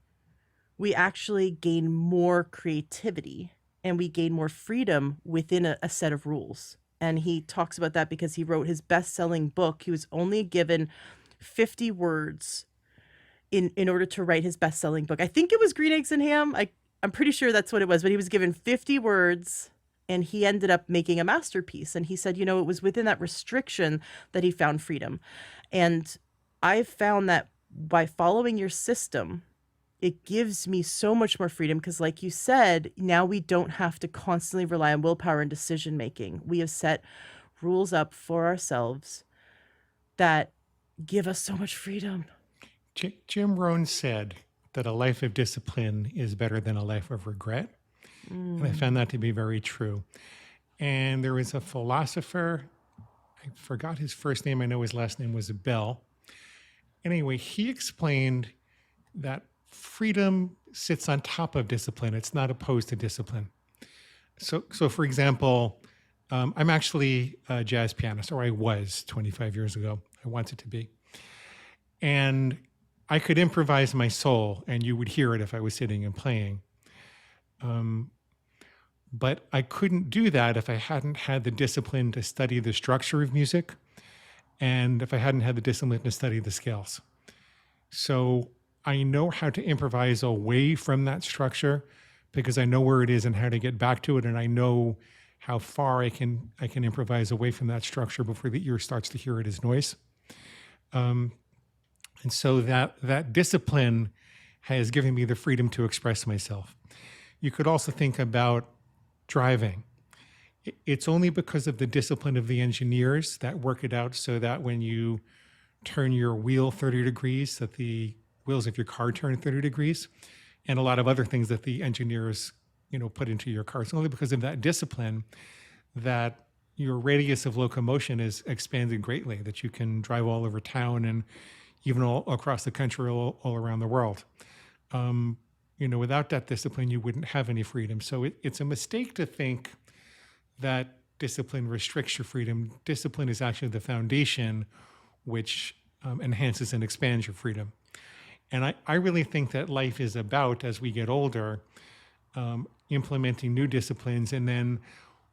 we actually gain more creativity and we gain more freedom within a set of rules. And he talks about that because he wrote his best-selling book. He was only given 50 words in order to write his best-selling book. I think it was Green Eggs and Ham. I'm pretty sure that's what it was, but he was given 50 words and he ended up making a masterpiece. And he said, it was within that restriction that he found freedom. And I've found that by following your system, it gives me so much more freedom because, like you said, now we don't have to constantly rely on willpower and decision making. We have set rules up for ourselves that give us so much freedom. Jim Rohn said that a life of discipline is better than a life of regret. And I found that to be very true. And there was a philosopher, I forgot his first name, I know his last name was Bell. Anyway, he explained that freedom sits on top of discipline. It's not opposed to discipline. So for example, I'm actually a jazz pianist, or I was 25 years ago. I wanted to be. And I could improvise my soul, and you would hear it if I was sitting and playing. But I couldn't do that if I hadn't had the discipline to study the structure of music, and if I hadn't had the discipline to study the scales. So I know how to improvise away from that structure because I know where it is and how to get back to it, and I know how far I can improvise away from that structure before the ear starts to hear it as noise. And so that discipline has given me the freedom to express myself. You could also think about driving. It's only because of the discipline of the engineers that work it out so that when you turn your wheel 30 degrees, that the wheels of your car turn 30 degrees, and a lot of other things that the engineers, put into your car. It's only because of that discipline that your radius of locomotion is expanded greatly, that you can drive all over town and even all across the country, all around the world. Without that discipline, you wouldn't have any freedom. So it's a mistake to think that discipline restricts your freedom. Discipline is actually the foundation which enhances and expands your freedom. And I really think that life is about, as we get older, implementing new disciplines and then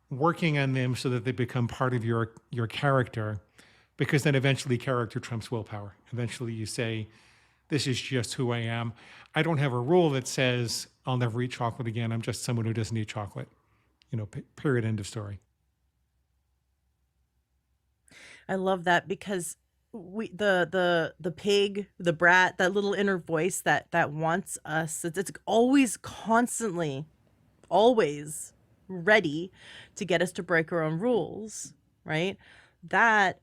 working on them so that they become part of your character, because then eventually character trumps willpower. Eventually you say, this is just who I am. I don't have a rule that says I'll never eat chocolate again. I'm just someone who doesn't eat chocolate. Period, end of story. I love that because the pig, the brat, that little inner voice that wants us, it's always constantly, always ready to get us to break our own rules, right? That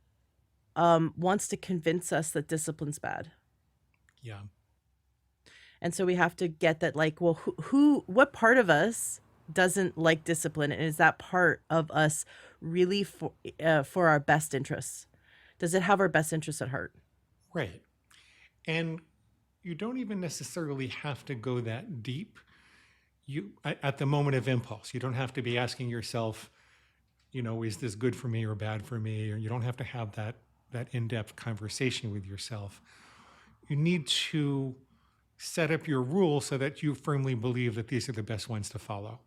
wants to convince us that discipline's bad. Yeah. And so we have to get that, like, well, what part of us doesn't like discipline? And is that part of us really for our best interests? Does it have our best interests at heart? Right. And you don't even necessarily have to go that deep. At the moment of impulse, you don't have to be asking yourself, is this good for me or bad for me? Or you don't have to have that in-depth conversation with yourself. You need to set up your rules so that you firmly believe that these are the best ones to follow.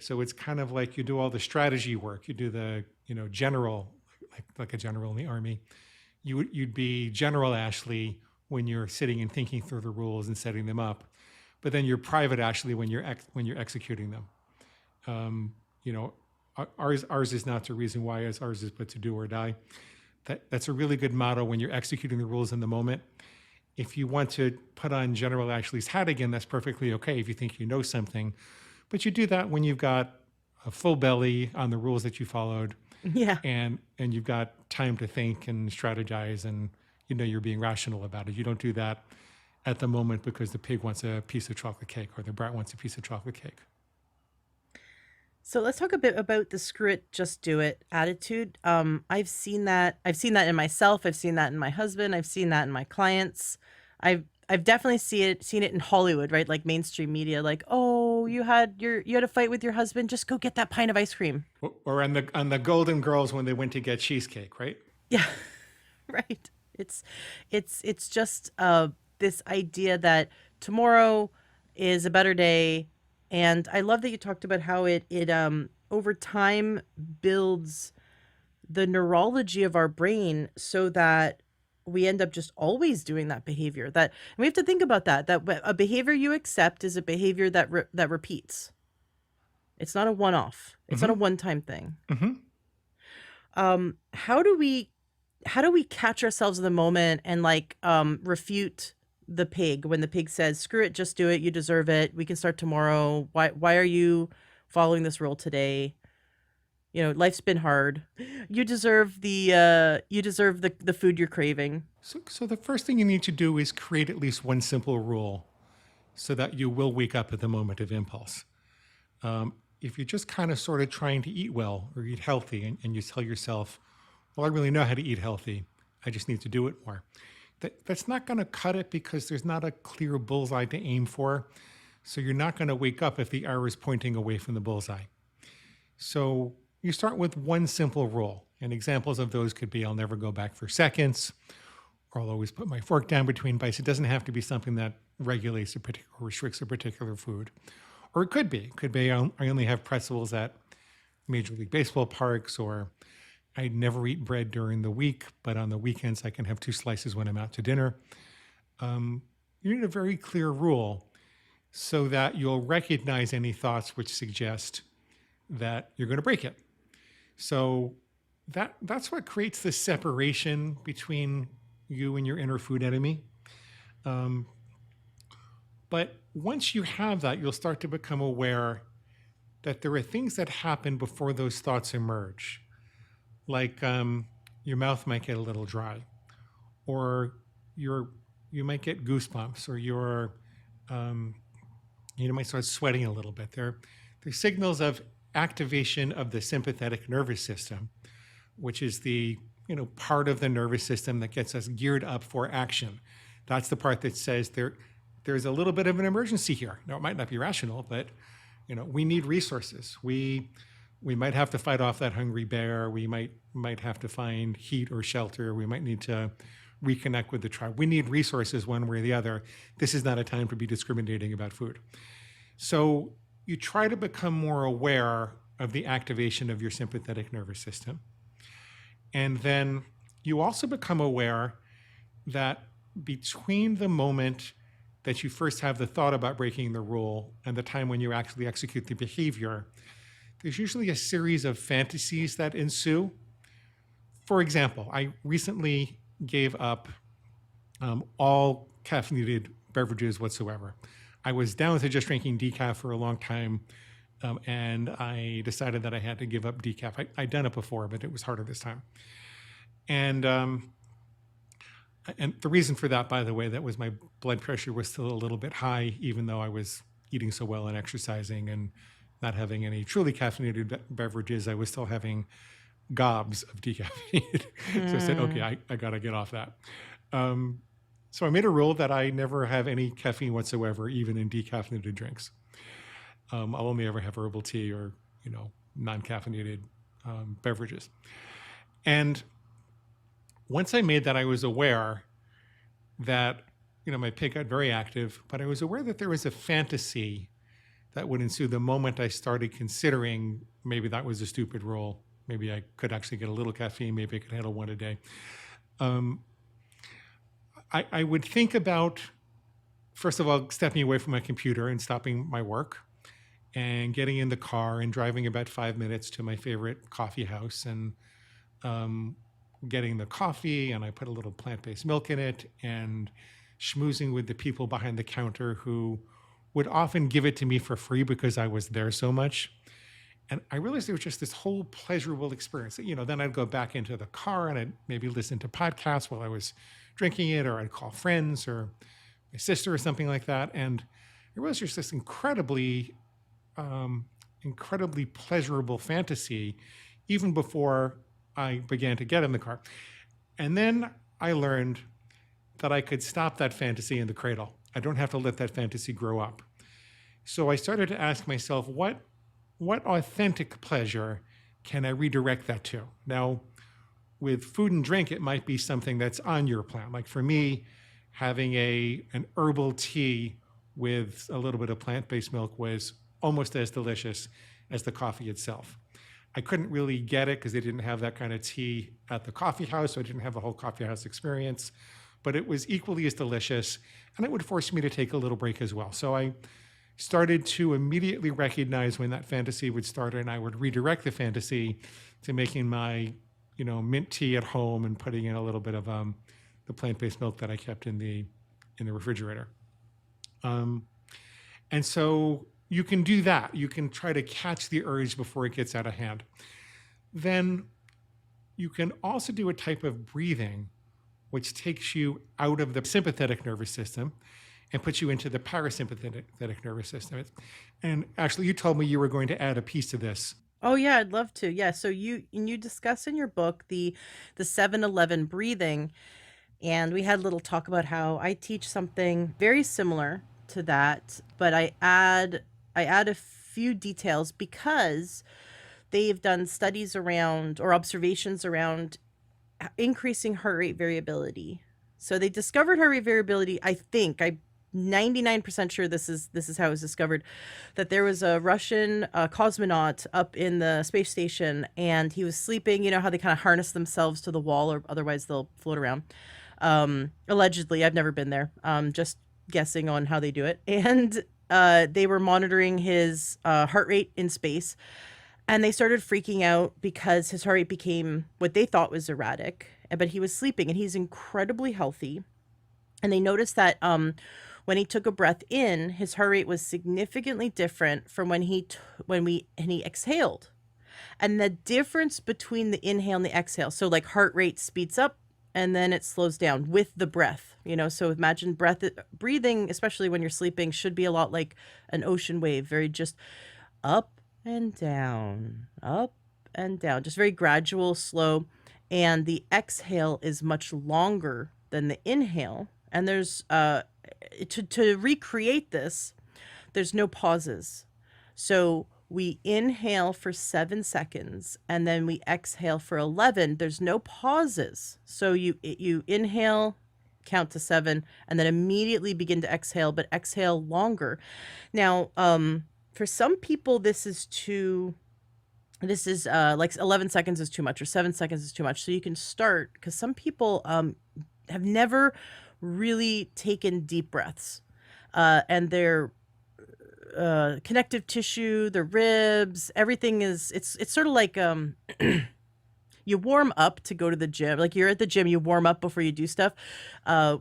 So it's kind of like you do all the strategy work. You do the, general, like a general in the army. You'd be General Ashley when you're sitting and thinking through the rules and setting them up, but then you're Private Ashley when you're executing them. Ours is not to reason why, as ours is but to do or die. That's a really good motto when you're executing the rules in the moment. If you want to put on General Ashley's hat again, that's perfectly okay if you think you know something. But you do that when you've got a full belly on the rules that you followed, Yeah. and you've got time to think and strategize, and you're being rational about it. You don't do that at the moment because the pig wants a piece of chocolate cake or the brat wants a piece of chocolate cake. So let's talk a bit about the screw it, just do it attitude. I've seen that. I've seen that in myself. I've seen that in my husband. I've seen that in my clients. I've definitely seen it in Hollywood, right? Like mainstream media, like, oh, you had a fight with your husband, just go get that pint of ice cream. Or on the Golden Girls when they went to get cheesecake, right? Yeah, right. It's just this idea that tomorrow is a better day. And I love that you talked about how it over time builds the neurology of our brain so that we end up just always doing that behavior. That and we have to think about that a behavior you accept is a behavior that repeats. It's not a one-off. It's not a one-time thing. How do we catch ourselves in the moment and like refute the pig when the pig says, screw it, just do it, you deserve it, we can start tomorrow, why are you following this rule today, life's been hard, you deserve the food you're craving. So the first thing you need to do is create at least one simple rule so that you will wake up at the moment of impulse. If you're just kind of sort of trying to eat well or eat healthy and you tell yourself, well, I really know how to eat healthy, I just need to do it more. That's not going to cut it because there's not a clear bullseye to aim for. So you're not going to wake up if the arrow is pointing away from the bullseye. So you start with one simple rule. And examples of those could be, I'll never go back for seconds, or I'll always put my fork down between bites. It doesn't have to be something that regulates or restricts a particular food. Or it could be, I only have pretzels at Major League Baseball parks, or I never eat bread during the week, but on the weekends I can have 2 slices when I'm out to dinner. You need a very clear rule so that you'll recognize any thoughts which suggest that you're going to break it. So that's what creates the separation between you and your inner food enemy. But once you have that, you'll start to become aware that there are things that happen before those thoughts emerge. Like your mouth might get a little dry, or you might get goosebumps, or you might start sweating a little bit. They're signals of activation of the sympathetic nervous system, which is the part of the nervous system that gets us geared up for action. That's the part that says there's a little bit of an emergency here. Now, it might not be rational, but we need resources. We might have to fight off that hungry bear. We might have to find heat or shelter. We might need to reconnect with the tribe. We need resources one way or the other. This is not a time to be discriminating about food. So you try to become more aware of the activation of your sympathetic nervous system. And then you also become aware that between the moment that you first have the thought about breaking the rule and the time when you actually execute the behavior, there's usually a series of fantasies that ensue. For example, I recently gave up all caffeinated beverages whatsoever. I was down to just drinking decaf for a long time, and I decided that I had to give up decaf. I'd done it before, but it was harder this time. And And the reason for that, by the way, that was my blood pressure was still a little bit high, even though I was eating so well and exercising and not having any truly caffeinated beverages. I was still having gobs of decaffeinated. So I said, okay, Mm. I got to get off that. Um, so I made a rule that I never have any caffeine whatsoever, even in decaffeinated drinks. I'll only ever have herbal tea or, non-caffeinated beverages. And once I made that, I was aware that, my pig got very active, but I was aware that there was a fantasy that would ensue the moment I started considering maybe that was a stupid rule. Maybe I could actually get a little caffeine. Maybe I could handle one a day. Um, I would think about, first of all, stepping away from my computer and stopping my work and getting in the car and driving about 5 minutes to my favorite coffee house and um, getting the coffee. And I put a little plant-based milk in it and schmoozing with the people behind the counter who would often give it to me for free because I was there so much. And I realized it was just this whole pleasurable experience. Then I'd go back into the car and I'd maybe listen to podcasts while I was drinking it, or I'd call friends or my sister or something like that. And it was just this incredibly pleasurable fantasy, even before I began to get in the car. And then I learned that I could stop that fantasy in the cradle. I don't have to let that fantasy grow up. So I started to ask myself, what authentic pleasure can I redirect that to? Now, with food and drink, it might be something that's on your plan. Like for me, having an herbal tea with a little bit of plant-based milk was almost as delicious as the coffee itself. I couldn't really get it because they didn't have that kind of tea at the coffee house, so I didn't have the whole coffee house experience, but it was equally as delicious, and it would force me to take a little break as well. So I started to immediately recognize when that fantasy would start, and I would redirect the fantasy to making my, mint tea at home and putting in a little bit of the plant-based milk that I kept in the refrigerator. And so you can do that. You can try to catch the urge before it gets out of hand. Then you can also do a type of breathing which takes you out of the sympathetic nervous system and puts you into the parasympathetic nervous system. And actually, you told me you were going to add a piece to this. Oh yeah, I'd love to. Yeah, so you discuss in your book the 7-11 breathing, and we had a little talk about how I teach something very similar to that, but I add a few details because they've done studies around or observations around increasing heart rate variability. So they discovered heart rate variability, I'm 99% sure this is how it was discovered, that there was a Russian cosmonaut up in the space station and he was sleeping. You know how they kind of harness themselves to the wall or otherwise they'll float around. Allegedly, I've never been there. Just guessing on how they do it. And they were monitoring his heart rate in space. And they started freaking out because his heart rate became what they thought was erratic, but he was sleeping and he's incredibly healthy. And they noticed that when he took a breath in, his heart rate was significantly different from when he exhaled. And the difference between the inhale and the exhale, so like heart rate speeds up and then it slows down with the breath, so imagine breathing, especially when you're sleeping, should be a lot like an ocean wave, very just up and down, just very gradual, slow. And the exhale is much longer than the inhale. And there's to recreate this, there's no pauses. So we inhale for 7 seconds and then we exhale for 11. There's no pauses. So you inhale, count to 7, and then immediately begin to exhale, but exhale longer. Now, for some people, this is like 11 seconds is too much or 7 seconds is too much. So you can start, because some people have never really taken deep breaths, and their connective tissue, their ribs, everything it's sort of like you warm up to go to the gym. Like you're at the gym, you warm up before you do stuff.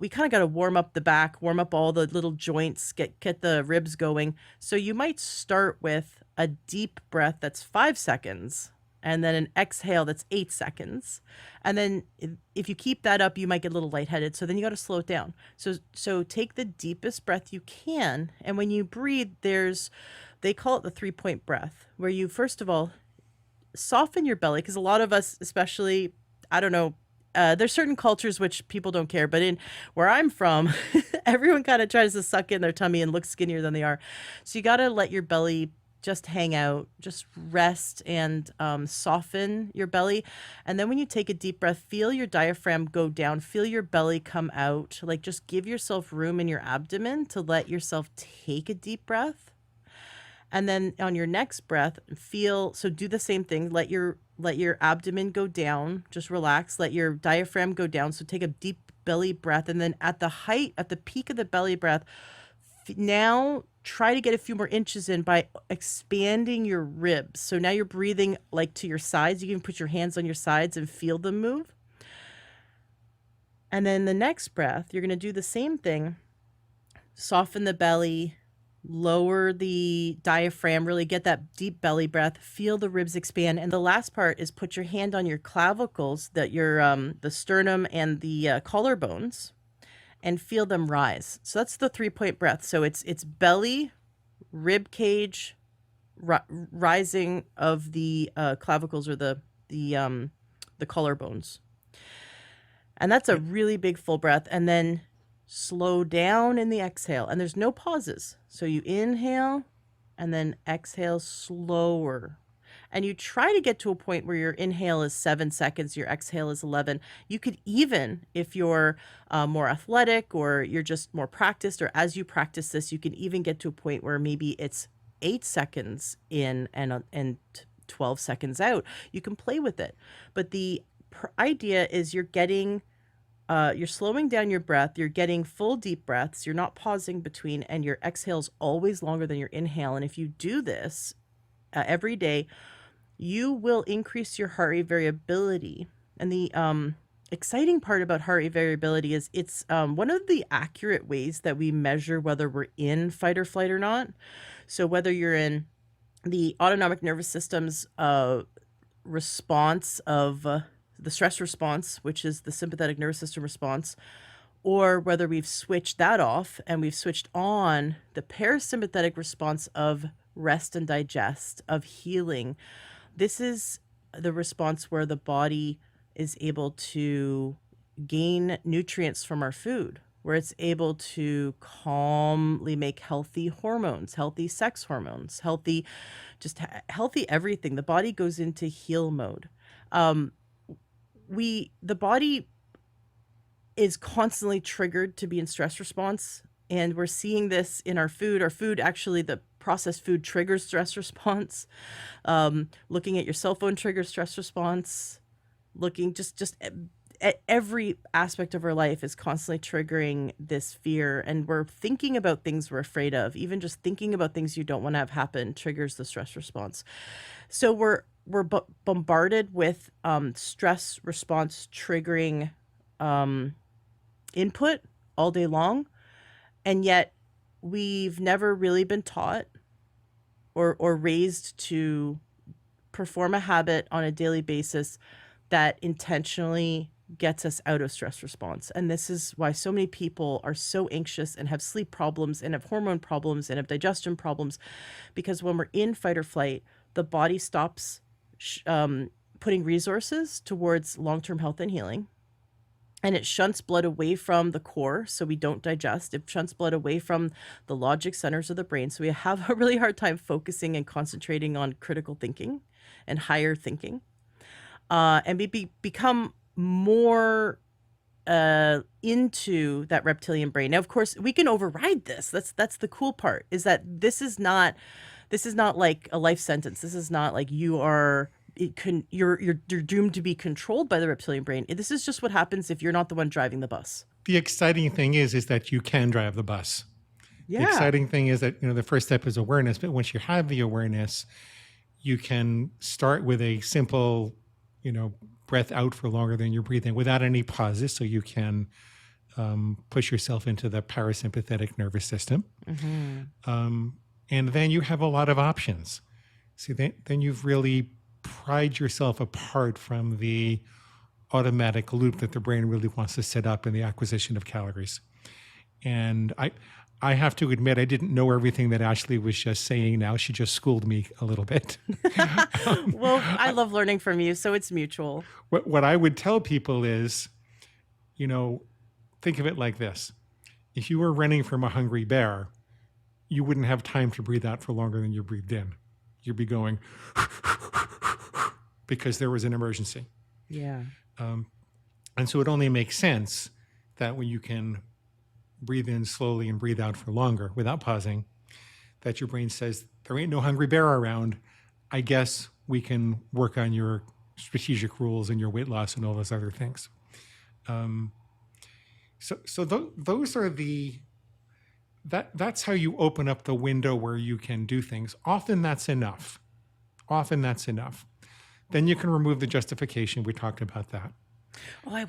We kind of got to warm up the back, warm up all the little joints, get the ribs going. So you might start with a deep breath that's 5 seconds, and then an exhale that's 8 seconds. And then if you keep that up, you might get a little lightheaded. So then you got to slow it down. So take the deepest breath you can. And when you breathe, they call it the 3-point breath, where you, first of all, soften your belly, because a lot of us, especially, I don't know, there's certain cultures which people don't care, but in where I'm from, everyone kind of tries to suck in their tummy and look skinnier than they are. So you got to let your belly just hang out, just rest and soften your belly. And then when you take a deep breath, feel your diaphragm go down, feel your belly come out. Like, just give yourself room in your abdomen to let yourself take a deep breath. And then on your next breath, do the same thing. Let your abdomen go down, just relax, let your diaphragm go down. So take a deep belly breath. And then at the peak of the belly breath, now try to get a few more inches in by expanding your ribs. So now you're breathing like to your sides. You can put your hands on your sides and feel them move. And then the next breath, you're going to do the same thing. Soften the belly, lower the diaphragm, really get that deep belly breath, feel the ribs expand. And the last part is put your hand on your clavicles, the sternum and the collarbones, and feel them rise. So that's the 3-point breath. So it's belly, rib cage, rising of the clavicles or the collarbones. And that's a really big full breath. And then slow down in the exhale. And there's no pauses. So you inhale and then exhale slower. And you try to get to a point where your inhale is 7 seconds, your exhale is 11. You could even, if you're more athletic or you're just more practiced, or as you practice this, you can even get to a point where maybe it's 8 seconds in and 12 seconds out. You can play with it. But the idea is you're slowing down your breath, you're getting full deep breaths, you're not pausing between, and your exhale's always longer than your inhale. And if you do this every day, you will increase your heart rate variability. And the exciting part about heart rate variability is it's one of the accurate ways that we measure whether we're in fight or flight or not. So whether you're in the autonomic nervous system's response of the stress response, which is the sympathetic nervous system response, or whether we've switched that off and we've switched on the parasympathetic response of rest and digest, of healing. This is the response where the body is able to gain nutrients from our food, where it's able to calmly make healthy hormones, healthy sex hormones, healthy everything. The body goes into heal mode. The body is constantly triggered to be in stress response. And we're seeing this in our food. Our food, actually, the processed food triggers stress response. Looking at your cell phone triggers stress response. Looking just at every aspect of our life is constantly triggering this fear. And we're thinking about things we're afraid of. Even just thinking about things you don't want to have happen triggers the stress response. So we're bombarded with stress response triggering input all day long. And yet we've never really been taught or raised to perform a habit on a daily basis that intentionally gets us out of stress response. And this is why so many people are so anxious and have sleep problems and have hormone problems and have digestion problems, because when we're in fight or flight, the body stops putting resources towards long-term health and healing. And it shunts blood away from the core, so we don't digest. It shunts blood away from the logic centers of the brain, so we have a really hard time focusing and concentrating on critical thinking and higher thinking. And we become more into that reptilian brain. Now, of course, we can override this. That's the cool part, is that this is not like a life sentence. This is not like you're doomed to be controlled by the reptilian brain. This is just what happens if you're not the one driving the bus. The exciting thing is that you can drive the bus. Yeah. The exciting thing is that, the first step is awareness, but once you have the awareness, you can start with a simple, breath out for longer than you're breathing without any pauses. So you can push yourself into the parasympathetic nervous system. Mm-hmm. And then you have a lot of options. See, then you've really pried yourself apart from the automatic loop that the brain really wants to set up in the acquisition of calories. And I have to admit, I didn't know everything that Ashley was just saying now. She just schooled me a little bit. Well, I love learning from you, so it's mutual. What I would tell people is, think of it like this. If you were running from a hungry bear, you wouldn't have time to breathe out for longer than you breathed in. You'd be going because there was an emergency. Yeah. And so it only makes sense that when you can breathe in slowly and breathe out for longer without pausing, that your brain says, there ain't no hungry bear around. I guess we can work on your strategic rules and your weight loss and all those other things. Those are that's how you open up the window where you can do things. Often that's enough. Then you can remove the justification. We talked about that. Oh, I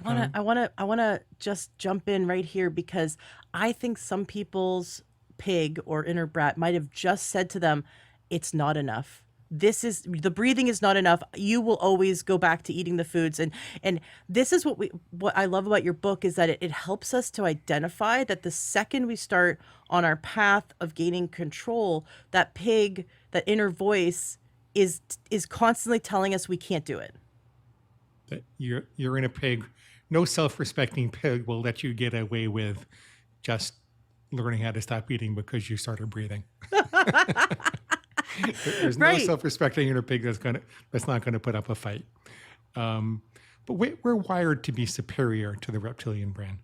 wanna just jump in right here because I think some people's pig or inner brat might have just said to them, it's not enough. The breathing is not enough. You will always go back to eating the foods. And this is what I love about your book is that it helps us to identify that the second we start on our path of gaining control, that pig, that inner voice is constantly telling us we can't do it. That you're in a pig. No self-respecting pig will let you get away with just learning how to stop eating because you started breathing. There's no self-respecting inner pig that's not going to put up a fight. But we're wired to be superior to the reptilian brain.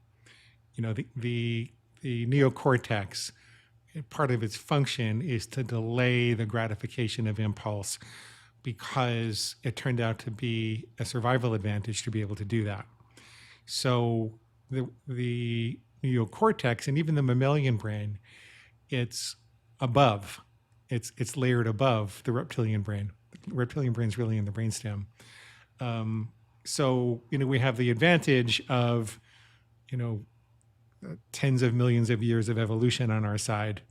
The neocortex, part of its function is to delay the gratification of impulse because it turned out to be a survival advantage to be able to do that. So the neocortex and even the mammalian brain, it's above. It's layered above the reptilian brain. The reptilian brain is really in the brainstem. So we have the advantage of tens of millions of years of evolution on our side.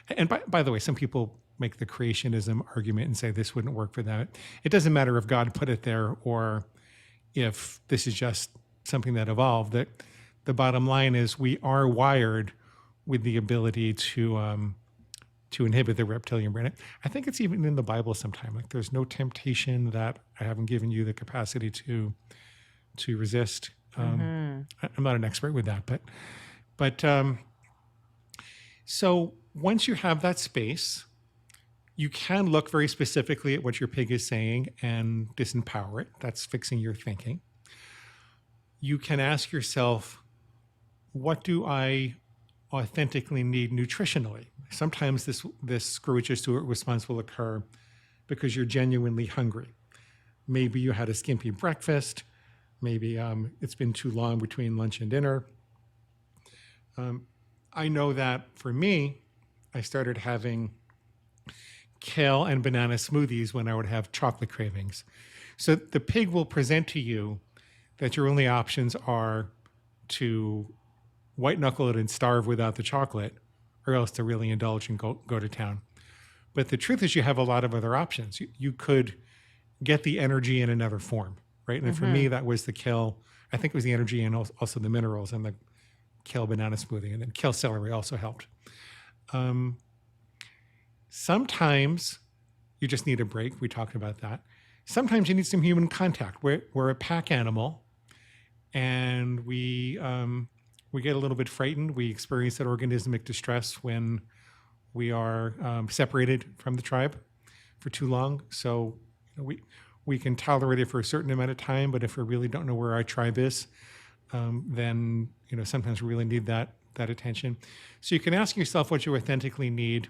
And by the way, some people make the creationism argument and say this wouldn't work for them. It doesn't matter if God put it there or if this is just something that evolved. That the bottom line is we are wired with the ability to inhibit the reptilian brain. I think it's even in the Bible sometime. Like there's no temptation that I haven't given you the capacity to resist. I'm not an expert with that, but so once you have that space, you can look very specifically at what your pig is saying and disempower it. That's fixing your thinking. You can ask yourself, what do I authentically need nutritionally? Sometimes this scroogeous to it response will occur because you're genuinely hungry. Maybe you had a skimpy breakfast. Maybe it's been too long between lunch and dinner. I know that for me, I started having kale and banana smoothies when I would have chocolate cravings. So the pig will present to you that your only options are to white knuckle it and starve without the chocolate, or else to really indulge and go to town. But the truth is you have a lot of other options. You could get the energy in another form, right? And for me, that was the kale. I think it was the energy and also the minerals and the kale banana smoothie. And then kale celery also helped. Sometimes you just need a break. We talked about that. Sometimes you need some human contact. We're a pack animal, and we get a little bit frightened. We experience that organismic distress when we are separated from the tribe for too long. So we can tolerate it for a certain amount of time, but if we really don't know where our tribe is, then sometimes we really need that attention. So you can ask yourself what you authentically need,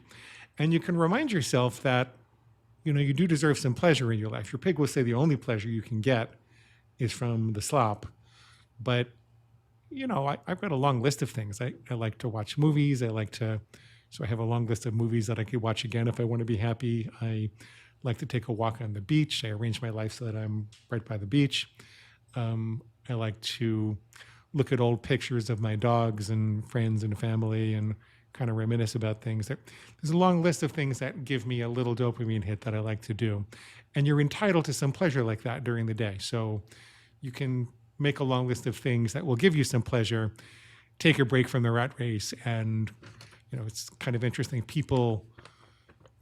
and you can remind yourself that you do deserve some pleasure in your life. Your pig will say the only pleasure you can get is from the slop, but I've got a long list of things. I like to watch movies. So I have a long list of movies that I could watch again if I want to be happy. I like to take a walk on the beach. I arrange my life so that I'm right by the beach. I like to look at old pictures of my dogs and friends and family and kind of reminisce about things. There's a long list of things that give me a little dopamine hit that I like to do. And you're entitled to some pleasure like that during the day. So you can make a long list of things that will give you some pleasure, take a break from the rat race. And, it's kind of interesting. People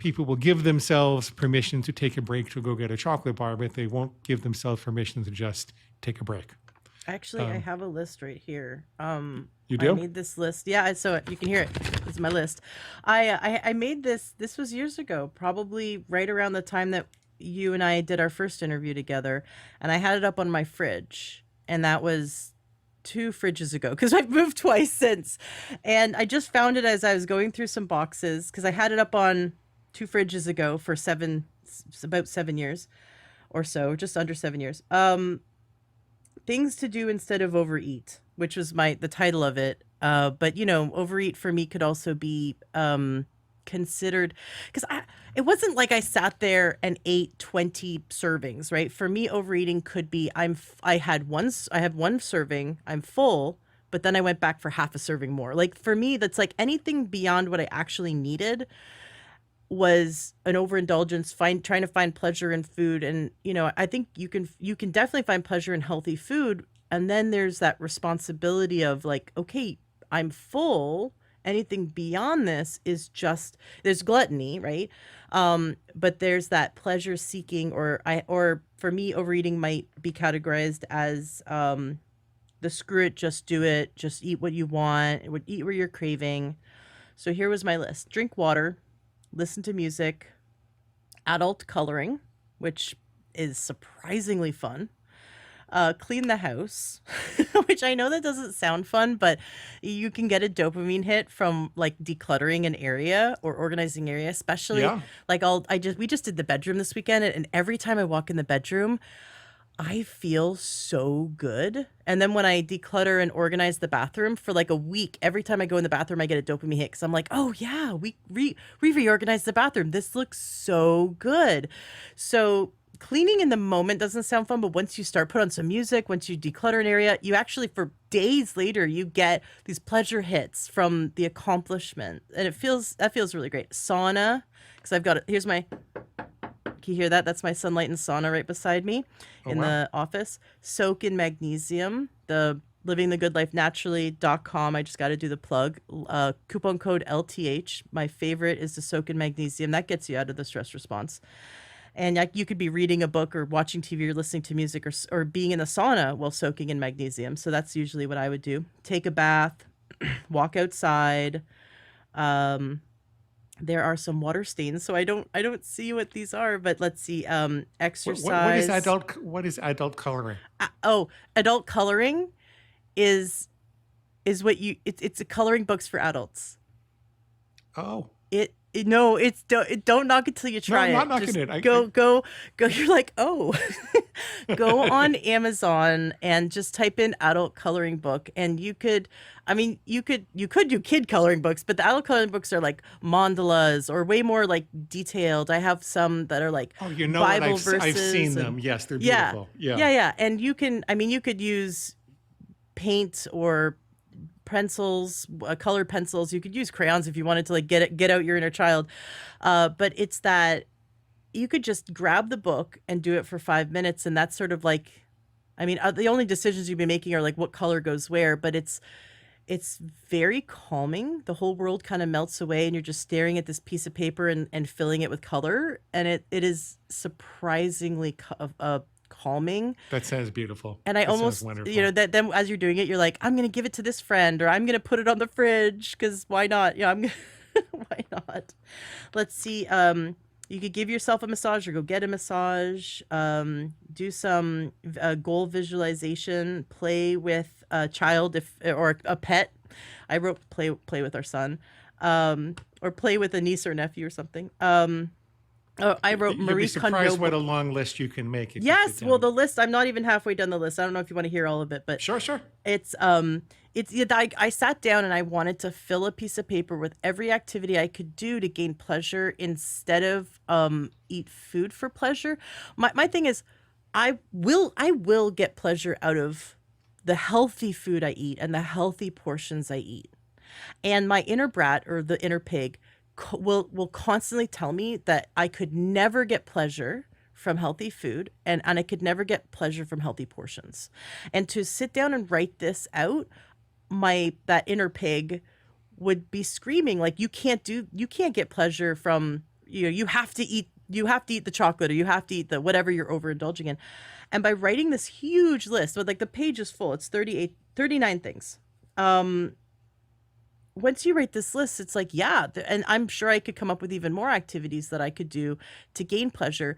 will give themselves permission to take a break to go get a chocolate bar, but they won't give themselves permission to just take a break. Actually, I have a list right here. You do? I made this list. Yeah, so you can hear it. This is my list. I made this. This was years ago, probably right around the time that you and I did our first interview together, and I had it up on my fridge, and that was 2 fridges ago because I've moved twice since, and I just found it as I was going through some boxes because I had it up on 2 fridges ago for about 7 years or so, just under 7 years. Things to do instead of overeat, which was the title of it. But overeat for me could also be considered, because it wasn't like I sat there and ate 20 servings, right? For me, overeating could be I had one serving, I'm full, but then I went back for half a serving more. Like for me, that's like anything beyond what I actually needed was an overindulgence, trying to find pleasure in food. And, I think you can definitely find pleasure in healthy food. And then there's that responsibility of like, okay, I'm full. Anything beyond this is there's gluttony, right? But there's that pleasure seeking, or for me, overeating might be categorized as, the screw it, just do it, just eat what you want, eat where you're craving. So here was my list: drink water, listen to music, adult coloring, which is surprisingly fun, clean the house, which I know that doesn't sound fun, but you can get a dopamine hit from like decluttering an area or organizing area, especially like we just did the bedroom this weekend, and every time I walk in the bedroom, I feel so good. And then when I declutter and organize the bathroom for like a week, every time I go in the bathroom, I get a dopamine hit because I'm like, oh yeah, we reorganized the bathroom. This looks so good. So cleaning in the moment doesn't sound fun, but once you start put on some music, once you declutter an area, you actually, for days later, you get these pleasure hits from the accomplishment. And that feels really great. Sauna, because I've got it. Here's my... Can you hear that? That's my sunlight and sauna right beside me the office. Soak in magnesium, the livingthegoodlifenaturally.com. I just got to do the plug. Coupon code LTH. My favorite is the soak in magnesium. That gets you out of the stress response. And you could be reading a book or watching TV or listening to music or being in the sauna while soaking in magnesium. So that's usually what I would do. Take a bath, walk outside. There are some water stains, so I don't see what these are, but let's see. Exercise. What is adult coloring? Adult coloring is what it's a coloring books for adults. Oh. Don't knock it till you try it. No, I'm not knocking it. Go. You're like, oh, go on Amazon and just type in adult coloring book, and you could do kid coloring books, but the adult coloring books are like mandalas or way more like detailed. I have some that are like Bible verses. I've seen them. Yes, they're beautiful. Yeah. And you could use paint or pencils, colored pencils. You could use crayons if you wanted to like get out your inner child. But it's that you could just grab the book and do it for 5 minutes. And that's sort of like, the only decisions you'd be making are like what color goes where, but it's very calming. The whole world kind of melts away and you're just staring at this piece of paper and filling it with color. And it is surprisingly calming. That sounds beautiful. And I almost, that then as you're doing it, you're like, I'm going to give it to this friend, or I'm going to put it on the fridge because why not? Yeah, why not? Let's see. You could give yourself a massage or go get a massage. Do some goal visualization. Play with a child or a pet. I wrote play with our son, or play with a niece or nephew or something. I wrote You'll Marie be surprised Kondo. what a long list you can make. Yes, well, the list, I'm not even halfway done the list. I don't know if you want to hear all of it, but sure. I sat down and I wanted to fill a piece of paper with every activity I could do to gain pleasure instead of eat food for pleasure. My thing is, I will get pleasure out of the healthy food I eat and the healthy portions I eat. And my inner brat, or the inner pig, will constantly tell me that I could never get pleasure from healthy food, and I could never get pleasure from healthy portions. And to sit down and write this out, that inner pig would be screaming like, you can't get pleasure from, you have to eat, the chocolate, or you have to eat the whatever you're overindulging in. And by writing this huge list, but like the page is full, it's 39 things. Once you write this list, it's like, yeah, and I'm sure I could come up with even more activities that I could do to gain pleasure.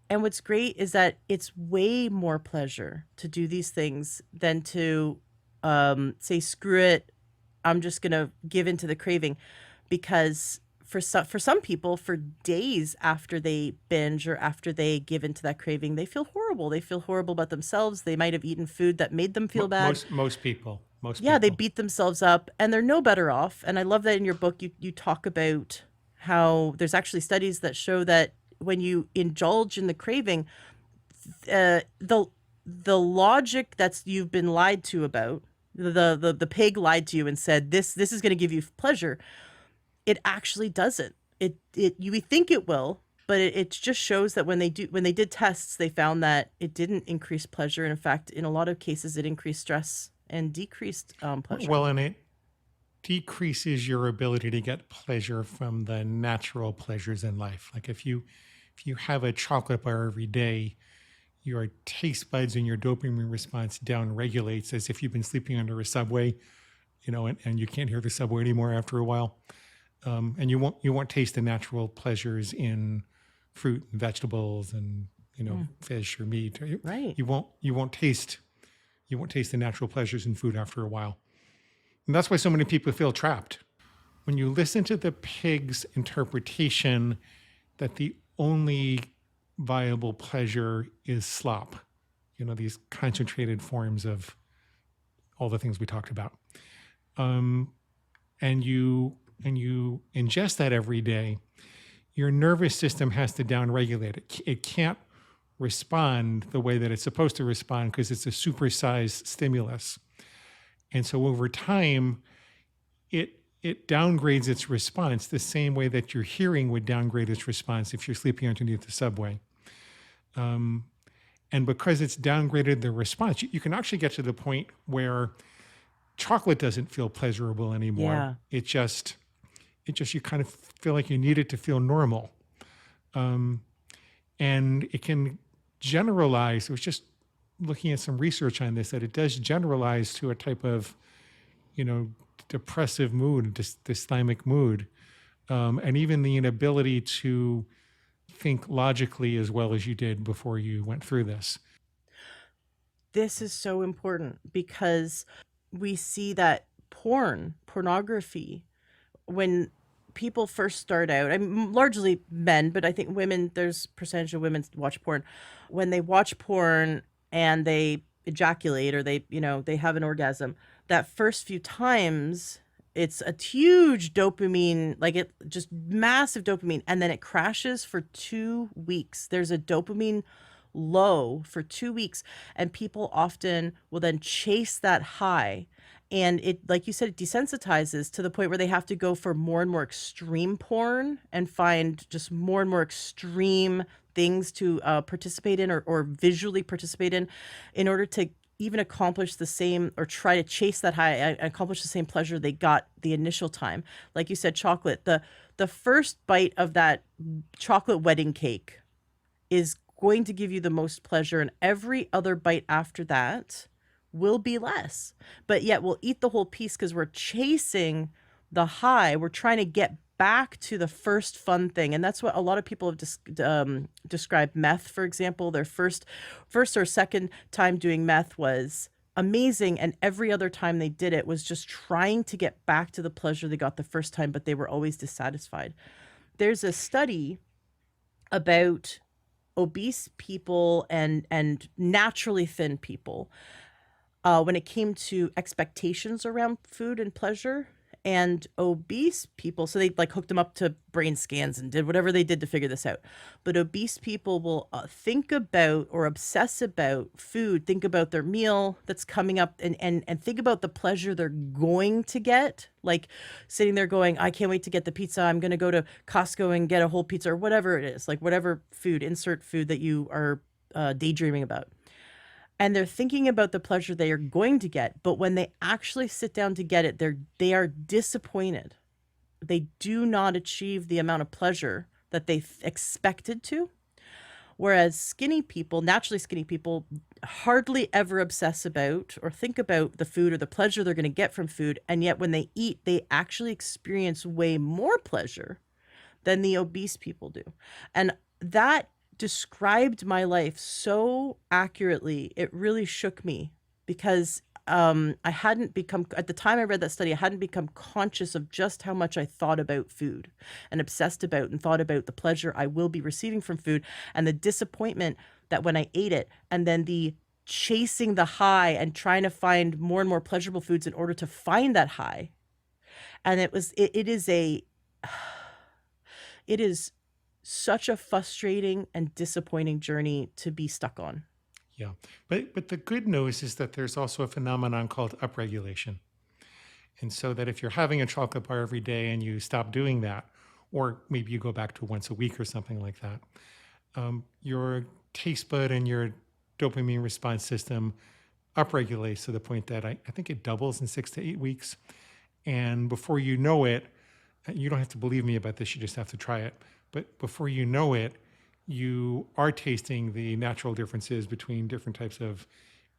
And what's great is that it's way more pleasure to do these things than to say, screw it, I'm just going to give into the craving. Because for some people, for days after they binge or after they give into that craving, they feel horrible. They feel horrible about themselves. They might have eaten food that made them feel bad. Most people. Yeah, they beat themselves up, and they're no better off. And I love that in your book you talk about how there's actually studies that show that when you indulge in the craving, the logic that's you've been lied to about, the pig lied to you and said this is going to give you pleasure, it actually doesn't. You think it will, but it just shows that when they did tests, they found that it didn't increase pleasure, and in fact, in a lot of cases, it increased stress and decreased pleasure. Well, and it decreases your ability to get pleasure from the natural pleasures in life. Like if you have a chocolate bar every day, your taste buds and your dopamine response down regulates as if you've been sleeping under a subway, and you can't hear the subway anymore after a while. And you won't taste the natural pleasures in fruit and vegetables and fish or meat. Right. You won't taste the natural pleasures in food after a while. And that's why so many people feel trapped. When you listen to the pig's interpretation that the only viable pleasure is slop, these concentrated forms of all the things we talked about, and you ingest that every day, your nervous system has to downregulate it. It can't respond the way that it's supposed to respond because it's a supersized stimulus. And so over time, it downgrades its response the same way that your hearing would downgrade its response if you're sleeping underneath the subway. And because it's downgraded the response, you can actually get to the point where chocolate doesn't feel pleasurable anymore. Yeah. It just you kind of feel like you need it to feel normal. And it can generalize. I was just looking at some research on this, that it does generalize to a type of, depressive mood, dysthymic mood, and even the inability to think logically as well as you did before you went through this. This is so important because we see that pornography, when people first start out, I'm largely men, but I think women, there's a percentage of women watch porn. When they watch porn and they ejaculate, or they have an orgasm, that first few times, it's a huge dopamine, like it just massive dopamine. And then it crashes for 2 weeks. There's a dopamine low for 2 weeks. And people often will then chase that high. And it, like you said, it desensitizes to the point where they have to go for more and more extreme porn and find just more and more extreme things to participate in, or visually participate in order to even accomplish the same, or try to chase that high and accomplish the same pleasure they got the initial time. Like you said, chocolate, the first bite of that chocolate wedding cake is going to give you the most pleasure, and every other bite after that will be less. But yet we'll eat the whole piece because we're chasing the high. We're trying to get back to the first fun thing. And that's what a lot of people have described meth, for example. Their first or second time doing meth was amazing, and every other time they did it was just trying to get back to the pleasure they got the first time, but they were always dissatisfied. There's a study about obese people and naturally thin people when it came to expectations around food and pleasure. and obese people, so they like hooked them up to brain scans and did whatever they did to figure this out. But obese people will think about or obsess about food, think about their meal that's coming up, and think about the pleasure they're going to get. Like sitting there going, I can't wait to get the pizza. I'm going to go to Costco and get a whole pizza, or whatever it is, like whatever food, insert food that you are daydreaming about. And they're thinking about the pleasure they are going to get, but when they actually sit down to get it, they are disappointed. They do not achieve the amount of pleasure that they expected to. Whereas skinny people, naturally skinny people, hardly ever obsess about or think about the food or the pleasure they're going to get from food. And yet when they eat, they actually experience way more pleasure than the obese people do. And that described my life so accurately. It really shook me because I hadn't become, at the time I read that study, I hadn't become conscious of just how much I thought about food and obsessed about and thought about the pleasure I will be receiving from food and the disappointment that when I ate it, and then the chasing the high and trying to find more and more pleasurable foods in order to find that high. And it is such a frustrating and disappointing journey to be stuck on. Yeah. But the good news is that there's also a phenomenon called upregulation. And so that if you're having a chocolate bar every day and you stop doing that, or maybe you go back to once a week or something like that, your taste bud and your dopamine response system upregulates to the point that I think it doubles in 6 to 8 weeks. And before you know it, you don't have to believe me about this, you just have to try it. But before you know it, you are tasting the natural differences between different types of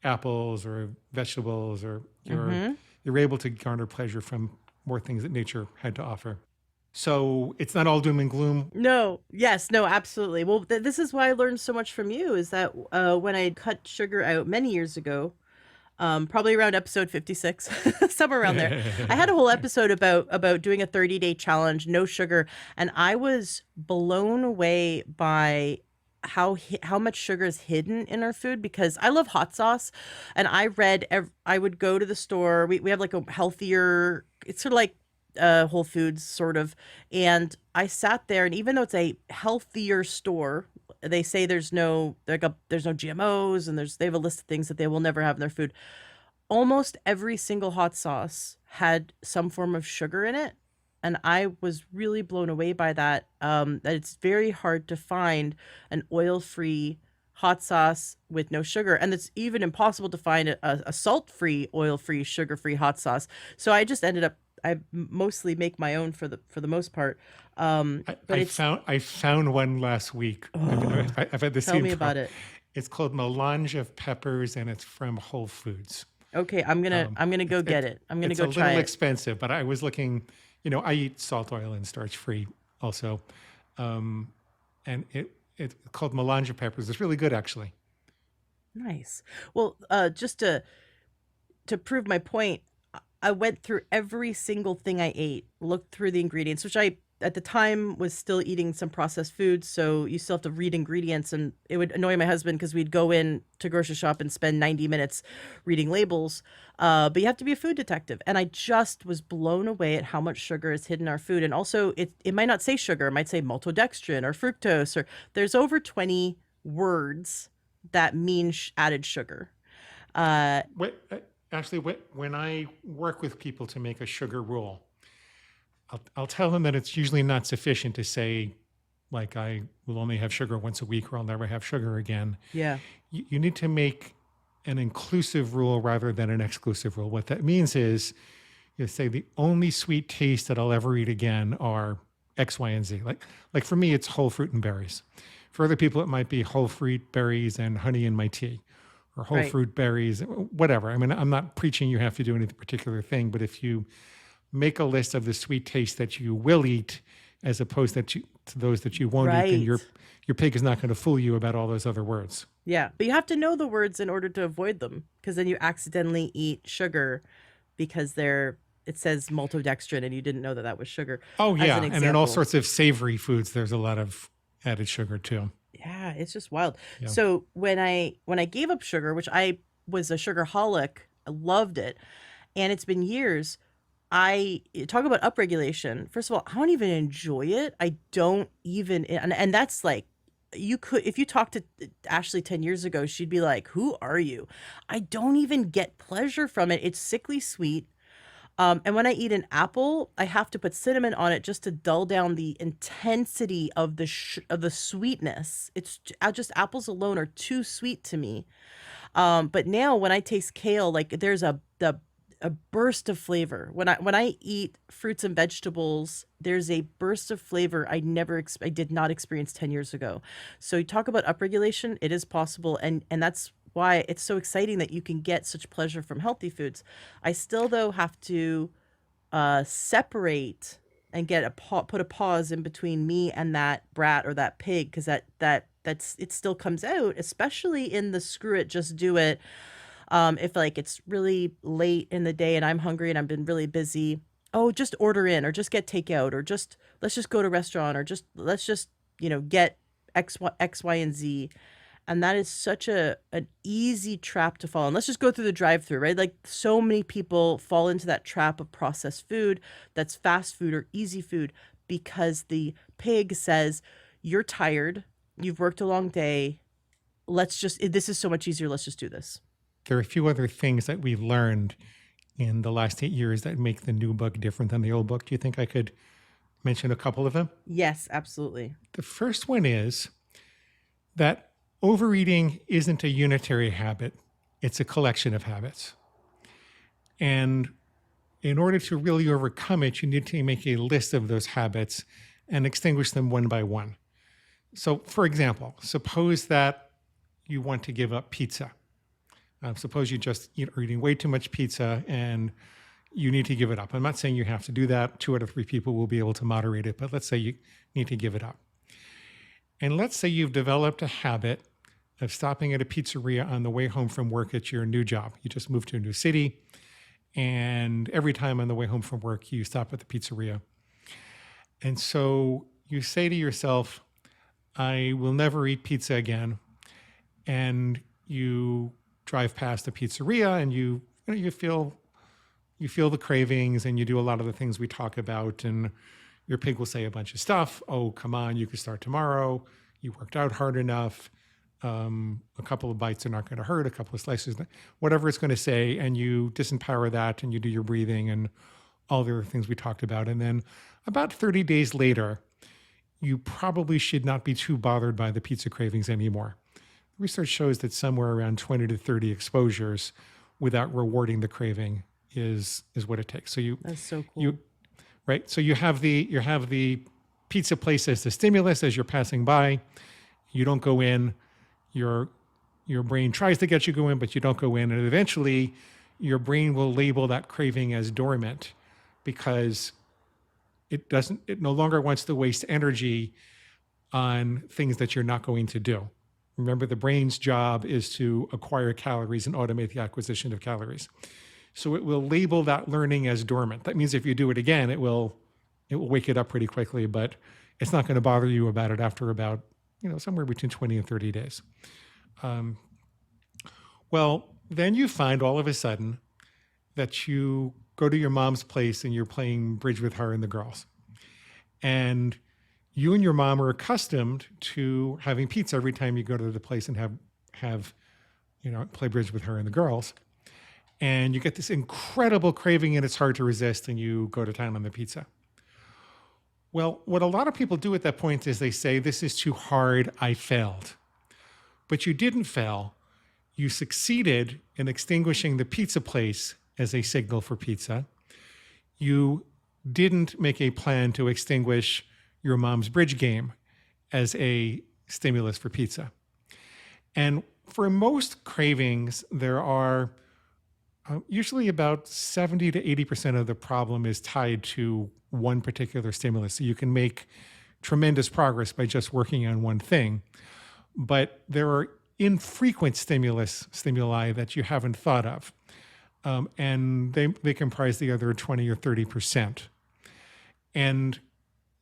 apples or vegetables, or you're able to garner pleasure from more things that nature had to offer. So it's not all doom and gloom. No, yes, no, absolutely. Well, this is why I learned so much from you is that when I cut sugar out many years ago, probably around episode 56, somewhere around there. I had a whole episode about doing a 30-day challenge, no sugar, and I was blown away by how much sugar is hidden in our food, because I love hot sauce, and I would go to the store. We have like a healthier, it's sort of like Whole Foods sort of, and I sat there, and even though it's a healthier store, they say there's no GMOs, and they have a list of things that they will never have in their food. Almost every single hot sauce had some form of sugar in it, and I was really blown away by that. That it's very hard to find an oil-free hot sauce with no sugar, and it's even impossible to find a salt-free, oil-free, sugar-free hot sauce. So I just ended up, I mostly make my own for the most part. I found one last week. I've had the same. Tell me about it. It's called Melange of Peppers, and it's from Whole Foods. Okay, I'm gonna go get it. I'm gonna go try it. It's a little expensive, but I was looking. I eat salt, oil, and starch free also, and it's called Melange of Peppers. It's really good, actually. Nice. Well, just to prove my point, I went through every single thing I ate, looked through the ingredients, which I, at the time, was still eating some processed foods, so you still have to read ingredients, and it would annoy my husband because we'd go in to grocery shop and spend 90 minutes reading labels, but you have to be a food detective, and I just was blown away at how much sugar is hidden in our food, and also it might not say sugar, it might say maltodextrin or fructose, or there's over 20 words that mean added sugar. Actually, when I work with people to make a sugar rule, I'll tell them that it's usually not sufficient to say, like, I will only have sugar once a week, or I'll never have sugar again. Yeah. You need to make an inclusive rule rather than an exclusive rule. What that means is you say the only sweet taste that I'll ever eat again are X, Y, and Z. Like for me, it's whole fruit and berries. For other people, it might be whole fruit, berries, and honey in my tea, or whole fruit, berries, whatever. I mean, I'm not preaching you have to do any particular thing, but if you make a list of the sweet tastes that you will eat, as opposed to those that you won't eat, then your pig is not going to fool you about all those other words. Yeah, but you have to know the words in order to avoid them, because then you accidentally eat sugar because it says maltodextrin and you didn't know that was sugar. Oh yeah, and in all sorts of savory foods, there's a lot of added sugar too. Yeah, it's just wild. Yeah. So when I gave up sugar, which I was a sugarholic, I loved it, and it's been years, I talk about upregulation. First of all, I don't even enjoy it. I don't even, and that's like, you could, if you talked to Ashley 10 years ago, she'd be like, who are you? I don't even get pleasure from it. It's sickly sweet. And when I eat an apple, I have to put cinnamon on it just to dull down the intensity of the sweetness. It's just apples alone are too sweet to me. But now when I taste kale, like there's a burst of flavor. When I eat fruits and vegetables, there's a burst of flavor I did not experience 10 years ago. So you talk about upregulation, it is possible, and that's why it's so exciting that you can get such pleasure from healthy foods. I still though have to separate and put a pause in between me and that brat or that pig, because that's it still comes out, especially in the screw it, just do it. If like it's really late in the day and I'm hungry and I've been really busy, oh, just order in or just get takeout or just let's just go to a restaurant or just let's just, get X, Y, and Z. And that is such an easy trap to fall in. Let's just go through the drive-through, right? Like so many people fall into that trap of processed food, that's fast food or easy food, because the pig says, you're tired, you've worked a long day, this is so much easier, let's just do this. There are a few other things that we've learned in the last 8 years that make the new book different than the old book. Do you think I could mention a couple of them? Yes, absolutely. The first one is that overeating isn't a unitary habit, it's a collection of habits. And in order to really overcome it, you need to make a list of those habits and extinguish them one by one. So, for example, suppose that you want to give up pizza. Suppose you just are eating way too much pizza and you need to give it up. I'm not saying you have to do that. 2 out of 3 people will be able to moderate it, but let's say you need to give it up. And let's say you've developed a habit of stopping at a pizzeria on the way home from work at your new job. You just moved to a new city, and every time on the way home from work, you stop at the pizzeria. And so you say to yourself, I will never eat pizza again. And you drive past the pizzeria and you feel the cravings, and you do a lot of the things we talk about, and your pig will say a bunch of stuff. Oh, come on, you can start tomorrow. You worked out hard enough. A couple of bites are not going to hurt. A couple of slices, whatever it's going to say, and you disempower that, and you do your breathing and all the other things we talked about. And then about 30 days later, you probably should not be too bothered by the pizza cravings anymore. Research shows that somewhere around 20 to 30 exposures without rewarding the craving is what it takes. So That's so cool. Right. So you have the pizza place as the stimulus as you're passing by. You don't go in. Your brain tries to get you to go in, but you don't go in. And eventually your brain will label that craving as dormant because it no longer wants to waste energy on things that you're not going to do. Remember, the brain's job is to acquire calories and automate the acquisition of calories. So it will label that learning as dormant. That means if you do it again, it will wake it up pretty quickly, but it's not going to bother you about it after about, somewhere between 20 and 30 days. Well, then you find all of a sudden that you go to your mom's place and you're playing bridge with her and the girls. And you and your mom are accustomed to having pizza every time you go to the place and have play bridge with her and the girls. And you get this incredible craving and it's hard to resist, and you go to town on the pizza. Well, what a lot of people do at that point is they say, this is too hard, I failed. But you didn't fail. You succeeded in extinguishing the pizza place as a signal for pizza. You didn't make a plan to extinguish your mom's bridge game as a stimulus for pizza. And for most cravings, there are usually about 70 to 80% of the problem is tied to one particular stimulus. So you can make tremendous progress by just working on one thing. But there are infrequent stimuli that you haven't thought of. And they comprise the other 20 or 30%. And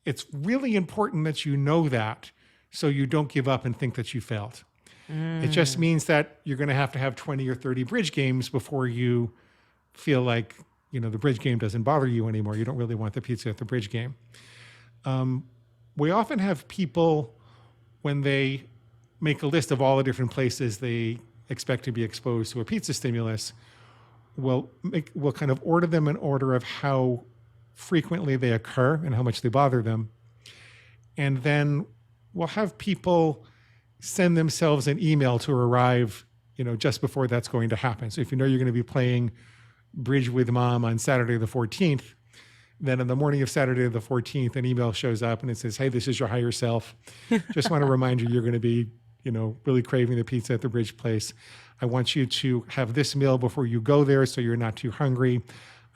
it's really important that you know that so you don't give up and think that you failed. It just means that you're going to have 20 or 30 bridge games before you feel like the bridge game doesn't bother you anymore. You don't really want the pizza at the bridge game. We often have people, when they make a list of all the different places they expect to be exposed to a pizza stimulus, will kind of order them in order of how frequently they occur and how much they bother them. And then we'll have people send themselves an email to arrive, just before that's going to happen. So if you know you're going to be playing bridge with mom on Saturday the 14th, then on the morning of Saturday the 14th, an email shows up and it says, "Hey, this is your higher self. Just want to remind you, you're going to be, really craving the pizza at the bridge place. I want you to have this meal before you go there so you're not too hungry.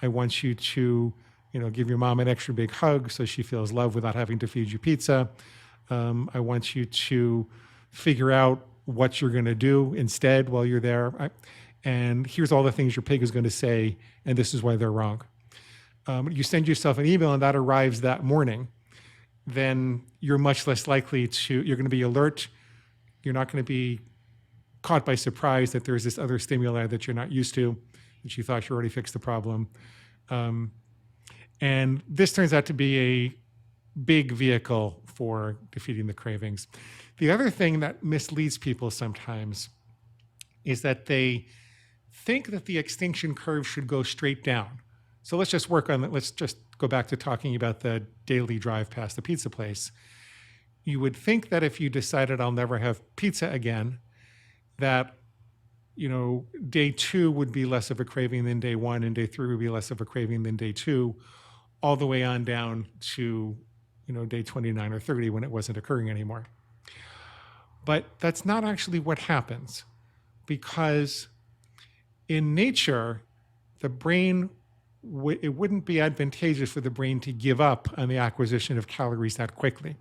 I want you to, give your mom an extra big hug so she feels loved without having to feed you pizza. I want you to figure out what you're going to do instead while you're there. And here's all the things your pig is going to say, and this is why they're wrong." You send yourself an email and that arrives that morning, then you're much less likely you're going to be alert. You're not going to be caught by surprise that there's this other stimuli that you're not used to, that you thought you already fixed the problem. And this turns out to be a big vehicle for defeating the cravings. The other thing that misleads people sometimes is that they think that the extinction curve should go straight down. So let's just work on that. Let's just go back to talking about the daily drive past the pizza place. You would think that if you decided I'll never have pizza again, that, day 2 would be less of a craving than day 1, and day 3 would be less of a craving than day 2, all the way on down to, day 29 or 30 when it wasn't occurring anymore. But that's not actually what happens, because in nature, the brain, it wouldn't be advantageous for the brain to give up on the acquisition of calories that quickly.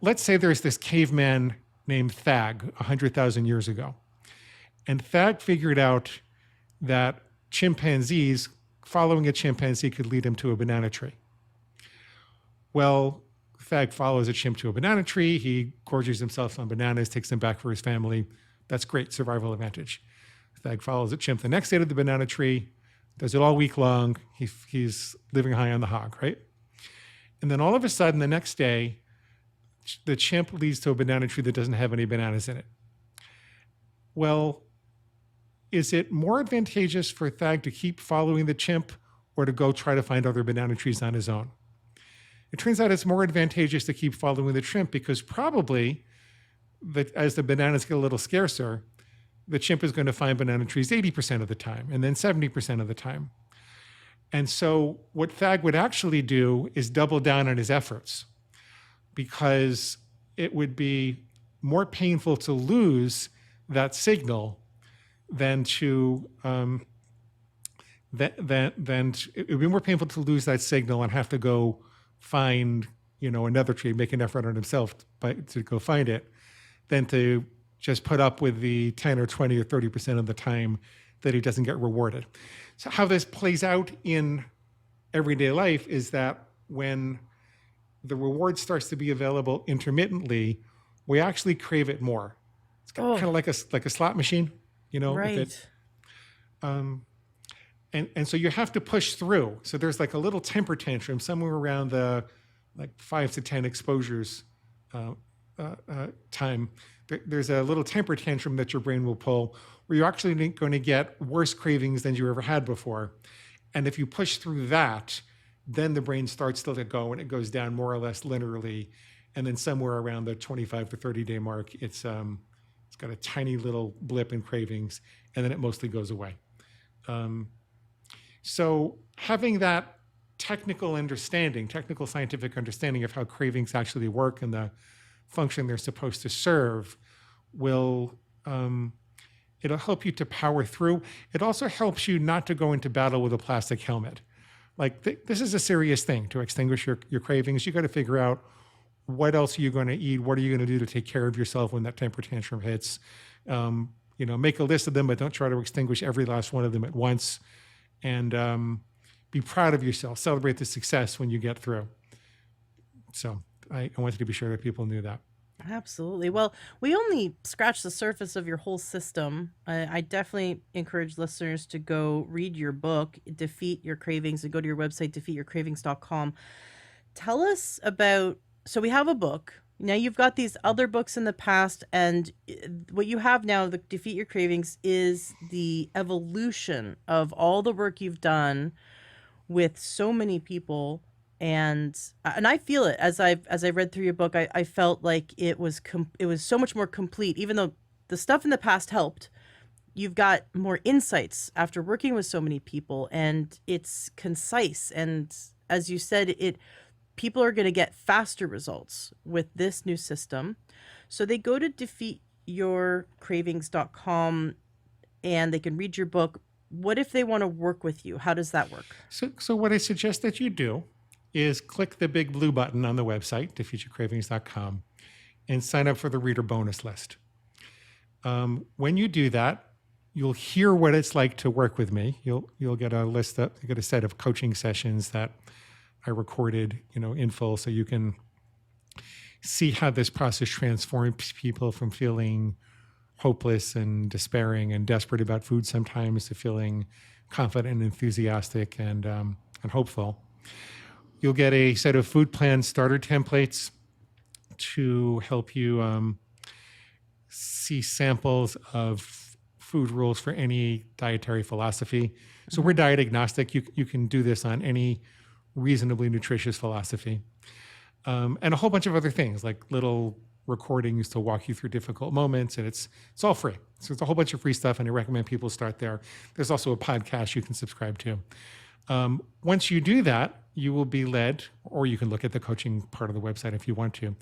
Let's say there's this caveman named Thag 100,000 years ago. And Thag figured out that following a chimpanzee could lead him to a banana tree. Well, Thag follows a chimp to a banana tree. He gorges himself on bananas, takes them back for his family. That's great, survival advantage. Thag follows a chimp the next day to the banana tree, does it all week long. He's living high on the hog, right? And then all of a sudden, the next day, the chimp leads to a banana tree that doesn't have any bananas in it. Well, is it more advantageous for Thag to keep following the chimp or to go try to find other banana trees on his own? It turns out it's more advantageous to keep following the chimp, because probably as the bananas get a little scarcer, the chimp is going to find banana trees 80% of the time and then 70% of the time. And so what Thag would actually do is double down on his efforts, because it would be more painful to lose that signal than to it would be more painful to lose that signal and have to go find another tree, make an effort on himself to go find it, than to just put up with the 10 or 20 or 30% of the time that he doesn't get rewarded. So how this plays out in everyday life is that when the reward starts to be available intermittently, we actually crave it more. It's kind of like a slot machine, Right. And so you have to push through. So there's like a little temper tantrum somewhere around the 5 to 10 exposures time. There's a little temper tantrum that your brain will pull where you're actually going to get worse cravings than you ever had before. And if you push through that, then the brain starts to let go and it goes down more or less linearly. And then somewhere around the 25 to 30 day mark, it's got a tiny little blip in cravings, and then it mostly goes away. So having that technical scientific understanding of how cravings actually work and the function they're supposed to serve will, it'll help you to power through. It also helps you not to go into battle with a plastic helmet. This is a serious thing to extinguish your cravings. You got to figure out what else are you going to eat? What are you going to do to take care of yourself when that temper tantrum hits? Make a list of them, but don't try to extinguish every last one of them at once. And be proud of yourself. Celebrate the success when you get through. So I wanted to be sure that people knew that. Absolutely. Well, we only scratched the surface of your whole system. I definitely encourage listeners to go read your book, Defeat Your Cravings, and go to your website, defeatyourcravings.com. Tell us about, so we have a book. Now you've got these other books in the past, and what you have now, the Defeat Your Cravings, is the evolution of all the work you've done with so many people. And I feel it as I read through your book. I felt like it was so much more complete, even though the stuff in the past helped. You've got more insights after working with so many people, and it's concise. And as you said, it people are going to get faster results with this new system. So they go to defeatyourcravings.com and they can read your book. What if they want to work with you? How does that work? So what I suggest that you do is click the big blue button on the website, defeatyourcravings.com, and sign up for the reader bonus list. When you do that, you'll hear what it's like to work with me. You'll get a set of coaching sessions that I recorded, in full, so you can see how this process transforms people from feeling hopeless and despairing and desperate about food sometimes to feeling confident and enthusiastic and hopeful. You'll get a set of food plan starter templates to help you see samples of food rules for any dietary philosophy. So we're diet agnostic. You can do this on any reasonably nutritious philosophy. And a whole bunch of other things like little recordings to walk you through difficult moments, and it's all free. So it's a whole bunch of free stuff, and I recommend people start there. There's also a podcast you can subscribe to. Once you do that, you will be led, or you can look at the coaching part of the website if you want to.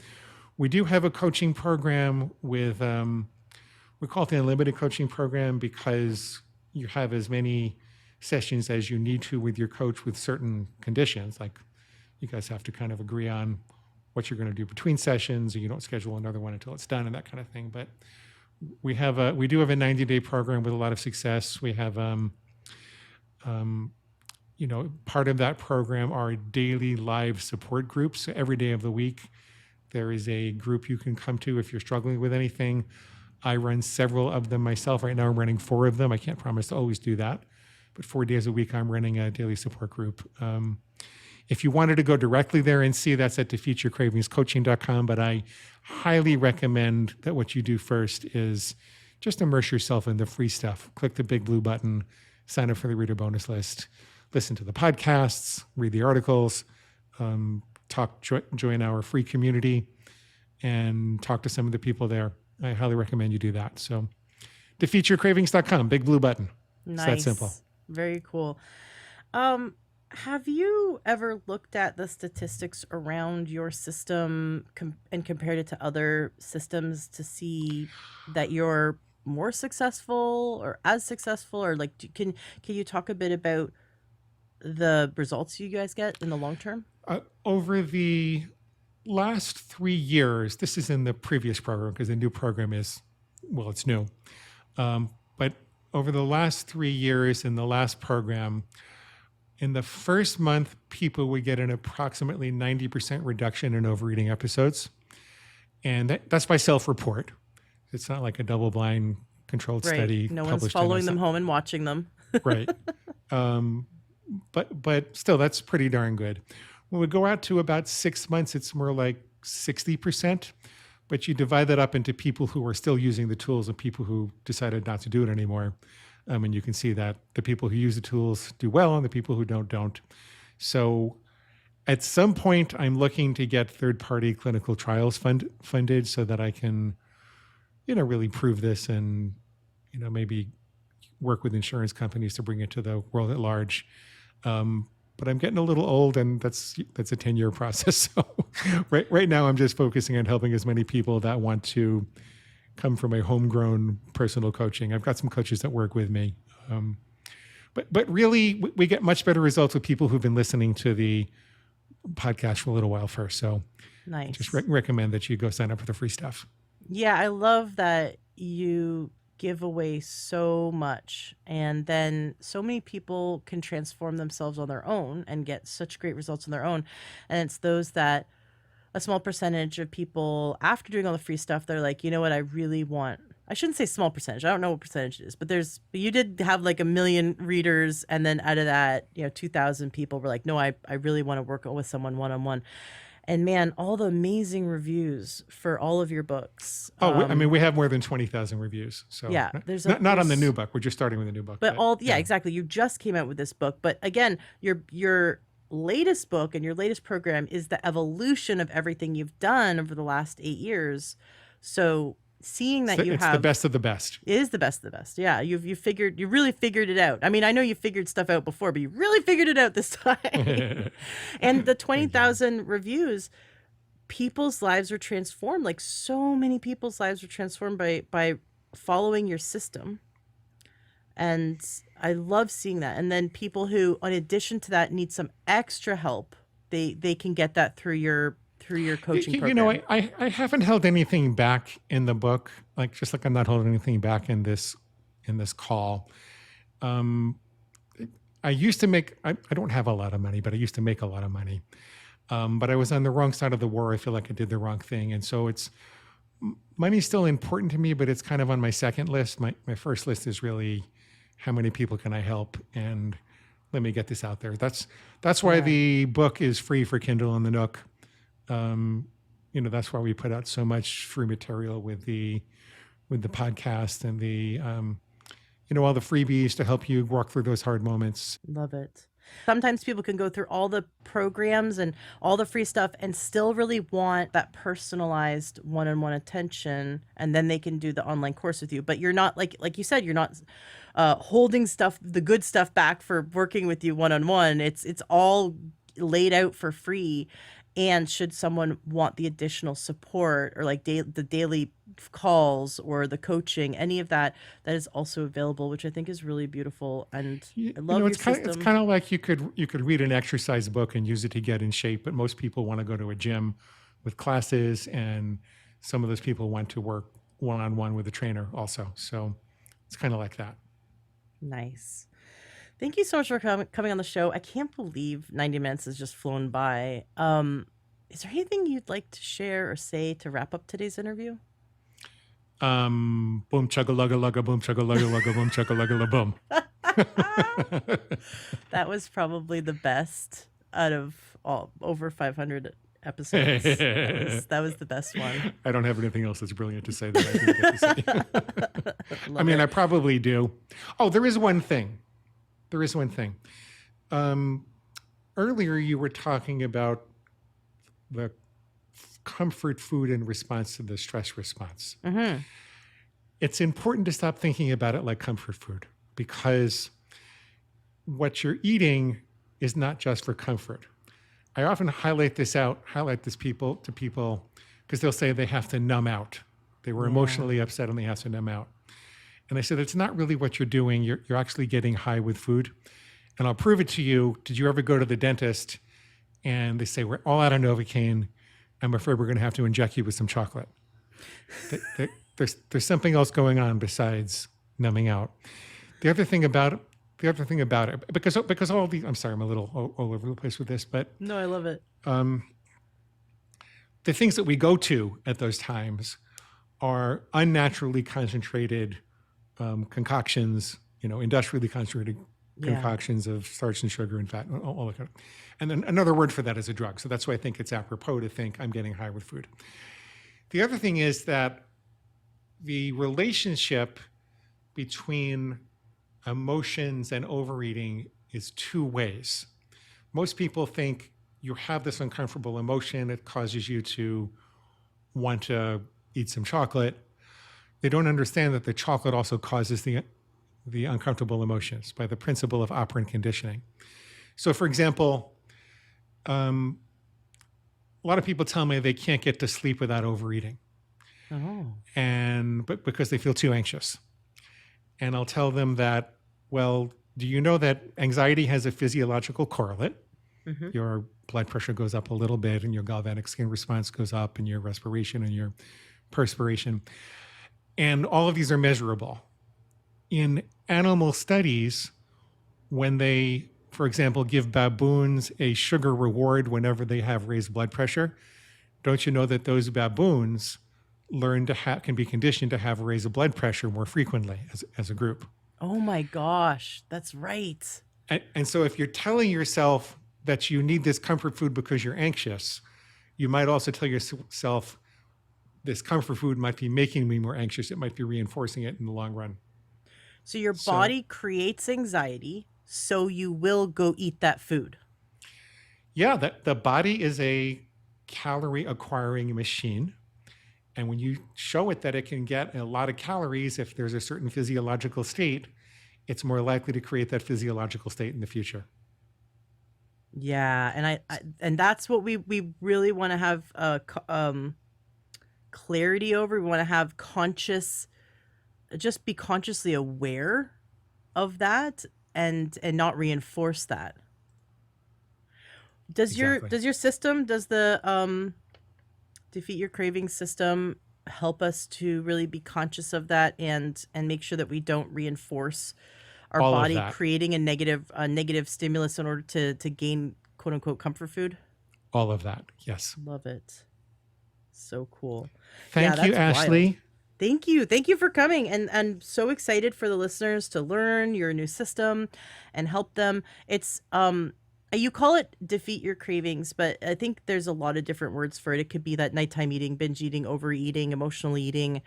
We do have a coaching program with, we call it the unlimited coaching program because you have as many sessions as you need to with your coach with certain conditions. Like you guys have to kind of agree on what you're going to do between sessions, and you don't schedule another one until it's done and that kind of thing. But we do have a 90-day program with a lot of success. We have, part of that program are daily live support groups. So every day of the week, there is a group you can come to if you're struggling with anything. I run several of them myself. Right now I'm running 4 of them. I can't promise to always do that, but 4 days a week I'm running a daily support group. If you wanted to go directly there and see, that's at defeatyourcravingscoaching.com. But I highly recommend that what you do first is just immerse yourself in the free stuff. Click the big blue button, sign up for the reader bonus list, listen to the podcasts, read the articles, join our free community, and talk to some of the people there. I highly recommend you do that. So defeatyourcravings.com, big blue button. Nice. It's that simple. Very cool. Have you ever looked at the statistics around your system and compared it to other systems to see that you're more successful or as successful, or like can you talk a bit about the results you guys get in the long term? Over the last 3 years, this is in the previous program because the new program it's new. But over the last 3 years in the last program, in the first month, people would get an approximately 90% reduction in overeating episodes. And that's by self-report. It's not like a double-blind controlled study. No one's following them home and watching them. Right. But still, that's pretty darn good. When we go out to about 6 months, it's more like 60%. But you divide that up into people who are still using the tools and people who decided not to do it anymore. And you can see that the people who use the tools do well and the people who don't. So at some point, I'm looking to get third-party clinical trials funded so that I can, really prove this and, maybe work with insurance companies to bring it to the world at large. But I'm getting a little old, and that's a 10-year process. So right now, I'm just focusing on helping as many people that want to come from a homegrown personal coaching. I've got some coaches that work with me. But really, we get much better results with people who've been listening to the podcast for a little while first. So nice. Just recommend that you go sign up for the free stuff. Yeah, I love that you give away so much, and then so many people can transform themselves on their own and get such great results on their own. And it's those that a small percentage of people after doing all the free stuff, they're like, you know what, I really want, I shouldn't say small percentage. I don't know what percentage it is, but you did have like 1 million readers. And then out of that, 2,000 people were like, no, I really want to work with someone one-on-one. And man, all the amazing reviews for all of your books. I mean, we have more than 20,000 reviews. So Yeah, not on the new book. We're just starting with a new book. But exactly. You just came out with this book. But again, your latest book and your latest program is the evolution of everything you've done over the last 8 years. So seeing that it's the best of the best. It is the best of the best. Yeah, you really figured it out. I mean, I know you figured stuff out before, but you really figured it out this time. And the 20,000 reviews, people's lives were transformed. Like so many people's lives were transformed by following your system. And I love seeing that. And then people who, in addition to that, need some extra help, they can get that through your coaching program. I haven't held anything back in the book, just like I'm not holding anything back in this call. I used to make, I don't have a lot of money, but I used to make a lot of money. But I was on the wrong side of the war. I feel like I did the wrong thing. And so money's still important to me, but it's kind of on my second list. My first list is really how many people can I help, and let me get this out there. That's why the book is free for Kindle and the Nook. That's why we put out so much free material with the podcast and the all the freebies to help you walk through those hard moments. Love it. Sometimes people can go through all the programs and all the free stuff and still really want that personalized one-on-one attention, and then they can do the online course with you. But you're not, like you said, you're not holding the good stuff back for working with you one-on-one. It's all laid out for free. And should someone want the additional support or like the daily calls or the coaching, any of that is also available, which I think is really beautiful. And I love your system. It's kind of like you could read an exercise book and use it to get in shape, but most people want to go to a gym with classes, and some of those people want to work one-on-one with a trainer also. So it's kind of like that. Nice. Thank you so much for coming on the show. I can't believe 90 minutes has just flown by. Is there anything you'd like to share or say to wrap up today's interview? Boom chugga lugga lugga boom chugga lugga lugga boom chugga lugga la boom. That was probably the best out of over 500 episodes. That was the best one. I don't have anything else that's brilliant to say that I didn't get to say. I probably do. Oh, there is one thing. Earlier you were talking about the comfort food in response to the stress response. Mm-hmm. It's important to stop thinking about it like comfort food, because what you're eating is not just for comfort. I often highlight this to people because they'll say they have to numb out. They were emotionally upset and they have to numb out. And I said, it's not really what you're doing. You're actually getting high with food. And I'll prove it to you. Did you ever go to the dentist and they say, we're all out of Novocaine. I'm afraid we're going to have to inject you with some chocolate. There's something else going on besides numbing out. The other thing about it, because all these, I'm sorry, I'm a little all over the place with this, but no, I love it. The things that we go to at those times are unnaturally concentrated concoctions, industrially concentrated concoctions of starch and sugar and fat, all that kind of. And then another word for that is a drug. So that's why I think it's apropos to think I'm getting high with food. The other thing is that the relationship between emotions and overeating is two ways. Most people think you have this uncomfortable emotion, it causes you to want to eat some chocolate. They don't understand that the chocolate also causes the uncomfortable emotions by the principle of operant conditioning. So for example, a lot of people tell me they can't get to sleep without overeating. But because they feel too anxious. And I'll tell them that, well, do you know that anxiety has a physiological correlate? Mm-hmm. Your blood pressure goes up a little bit and your galvanic skin response goes up and your respiration and your perspiration. And all of these are measurable. In animal studies, when they, for example, give baboons a sugar reward whenever they have raised blood pressure, don't you know that those baboons can be conditioned to have raise of blood pressure more frequently as a group? Oh my gosh, that's right. And so if you're telling yourself that you need this comfort food because you're anxious, you might also tell yourself this comfort food might be making me more anxious. It might be reinforcing it in the long run. So your body creates anxiety, so you will go eat that food. Yeah, the body is a calorie acquiring machine. And when you show it that it can get a lot of calories if there's a certain physiological state, it's more likely to create that physiological state in the future. Yeah, and and that's what we really want to have clarity over. We want to have just be consciously aware of that and not reinforce that. Does Exactly. your system, does the Defeat Your Cravings system help us to really be conscious of that and make sure that we don't reinforce our All of body that. creating a negative stimulus in order to gain quote unquote comfort food? All of that. Yes. Love it. So cool. Yeah, Thank you, that's wild. Ashley. Thank you. Thank you for coming. And I'm so excited for the listeners to learn your new system and help them. It's you call it Defeat Your Cravings, but I think there's a lot of different words for it. It could be that nighttime eating, binge eating, overeating, emotional eating,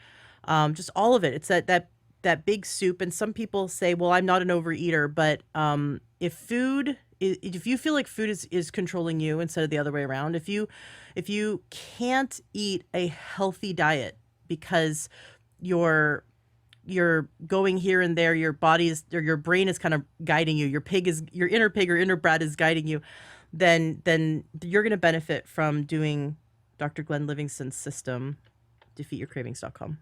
just all of it. It's that big soup. And some people say, well, I'm not an overeater, but if you feel like food is controlling you instead of the other way around, if you can't eat a healthy diet because you're going here and there, your body is, or your brain is kind of guiding you, your inner pig or inner brat is guiding you, then you're going to benefit from doing Dr. Glenn Livingston's system, defeatyourcravings.com.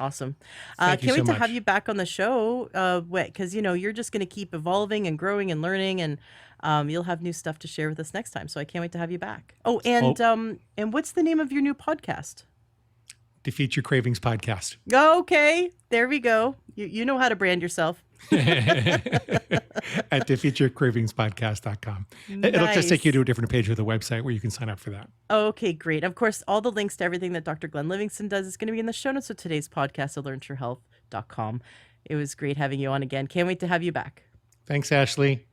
Awesome. Thank you Can't so wait to much. have you back on the show. Because you're just going to keep evolving and growing and learning, and you'll have new stuff to share with us next time. So I can't wait to have you back. Oh, and what's the name of your new podcast? Defeat Your Cravings podcast. Okay, there we go. You know how to brand yourself. At defeatyourcravingspodcast.com. It'll just take you to a different page of the website where you can sign up for that. Okay, great. Of course, all the links to everything that Dr. Glenn Livingston does is going to be in the show notes of today's podcast at learntruehealth.com. It was great having you on again. Can't wait to have you back. Thanks, Ashley.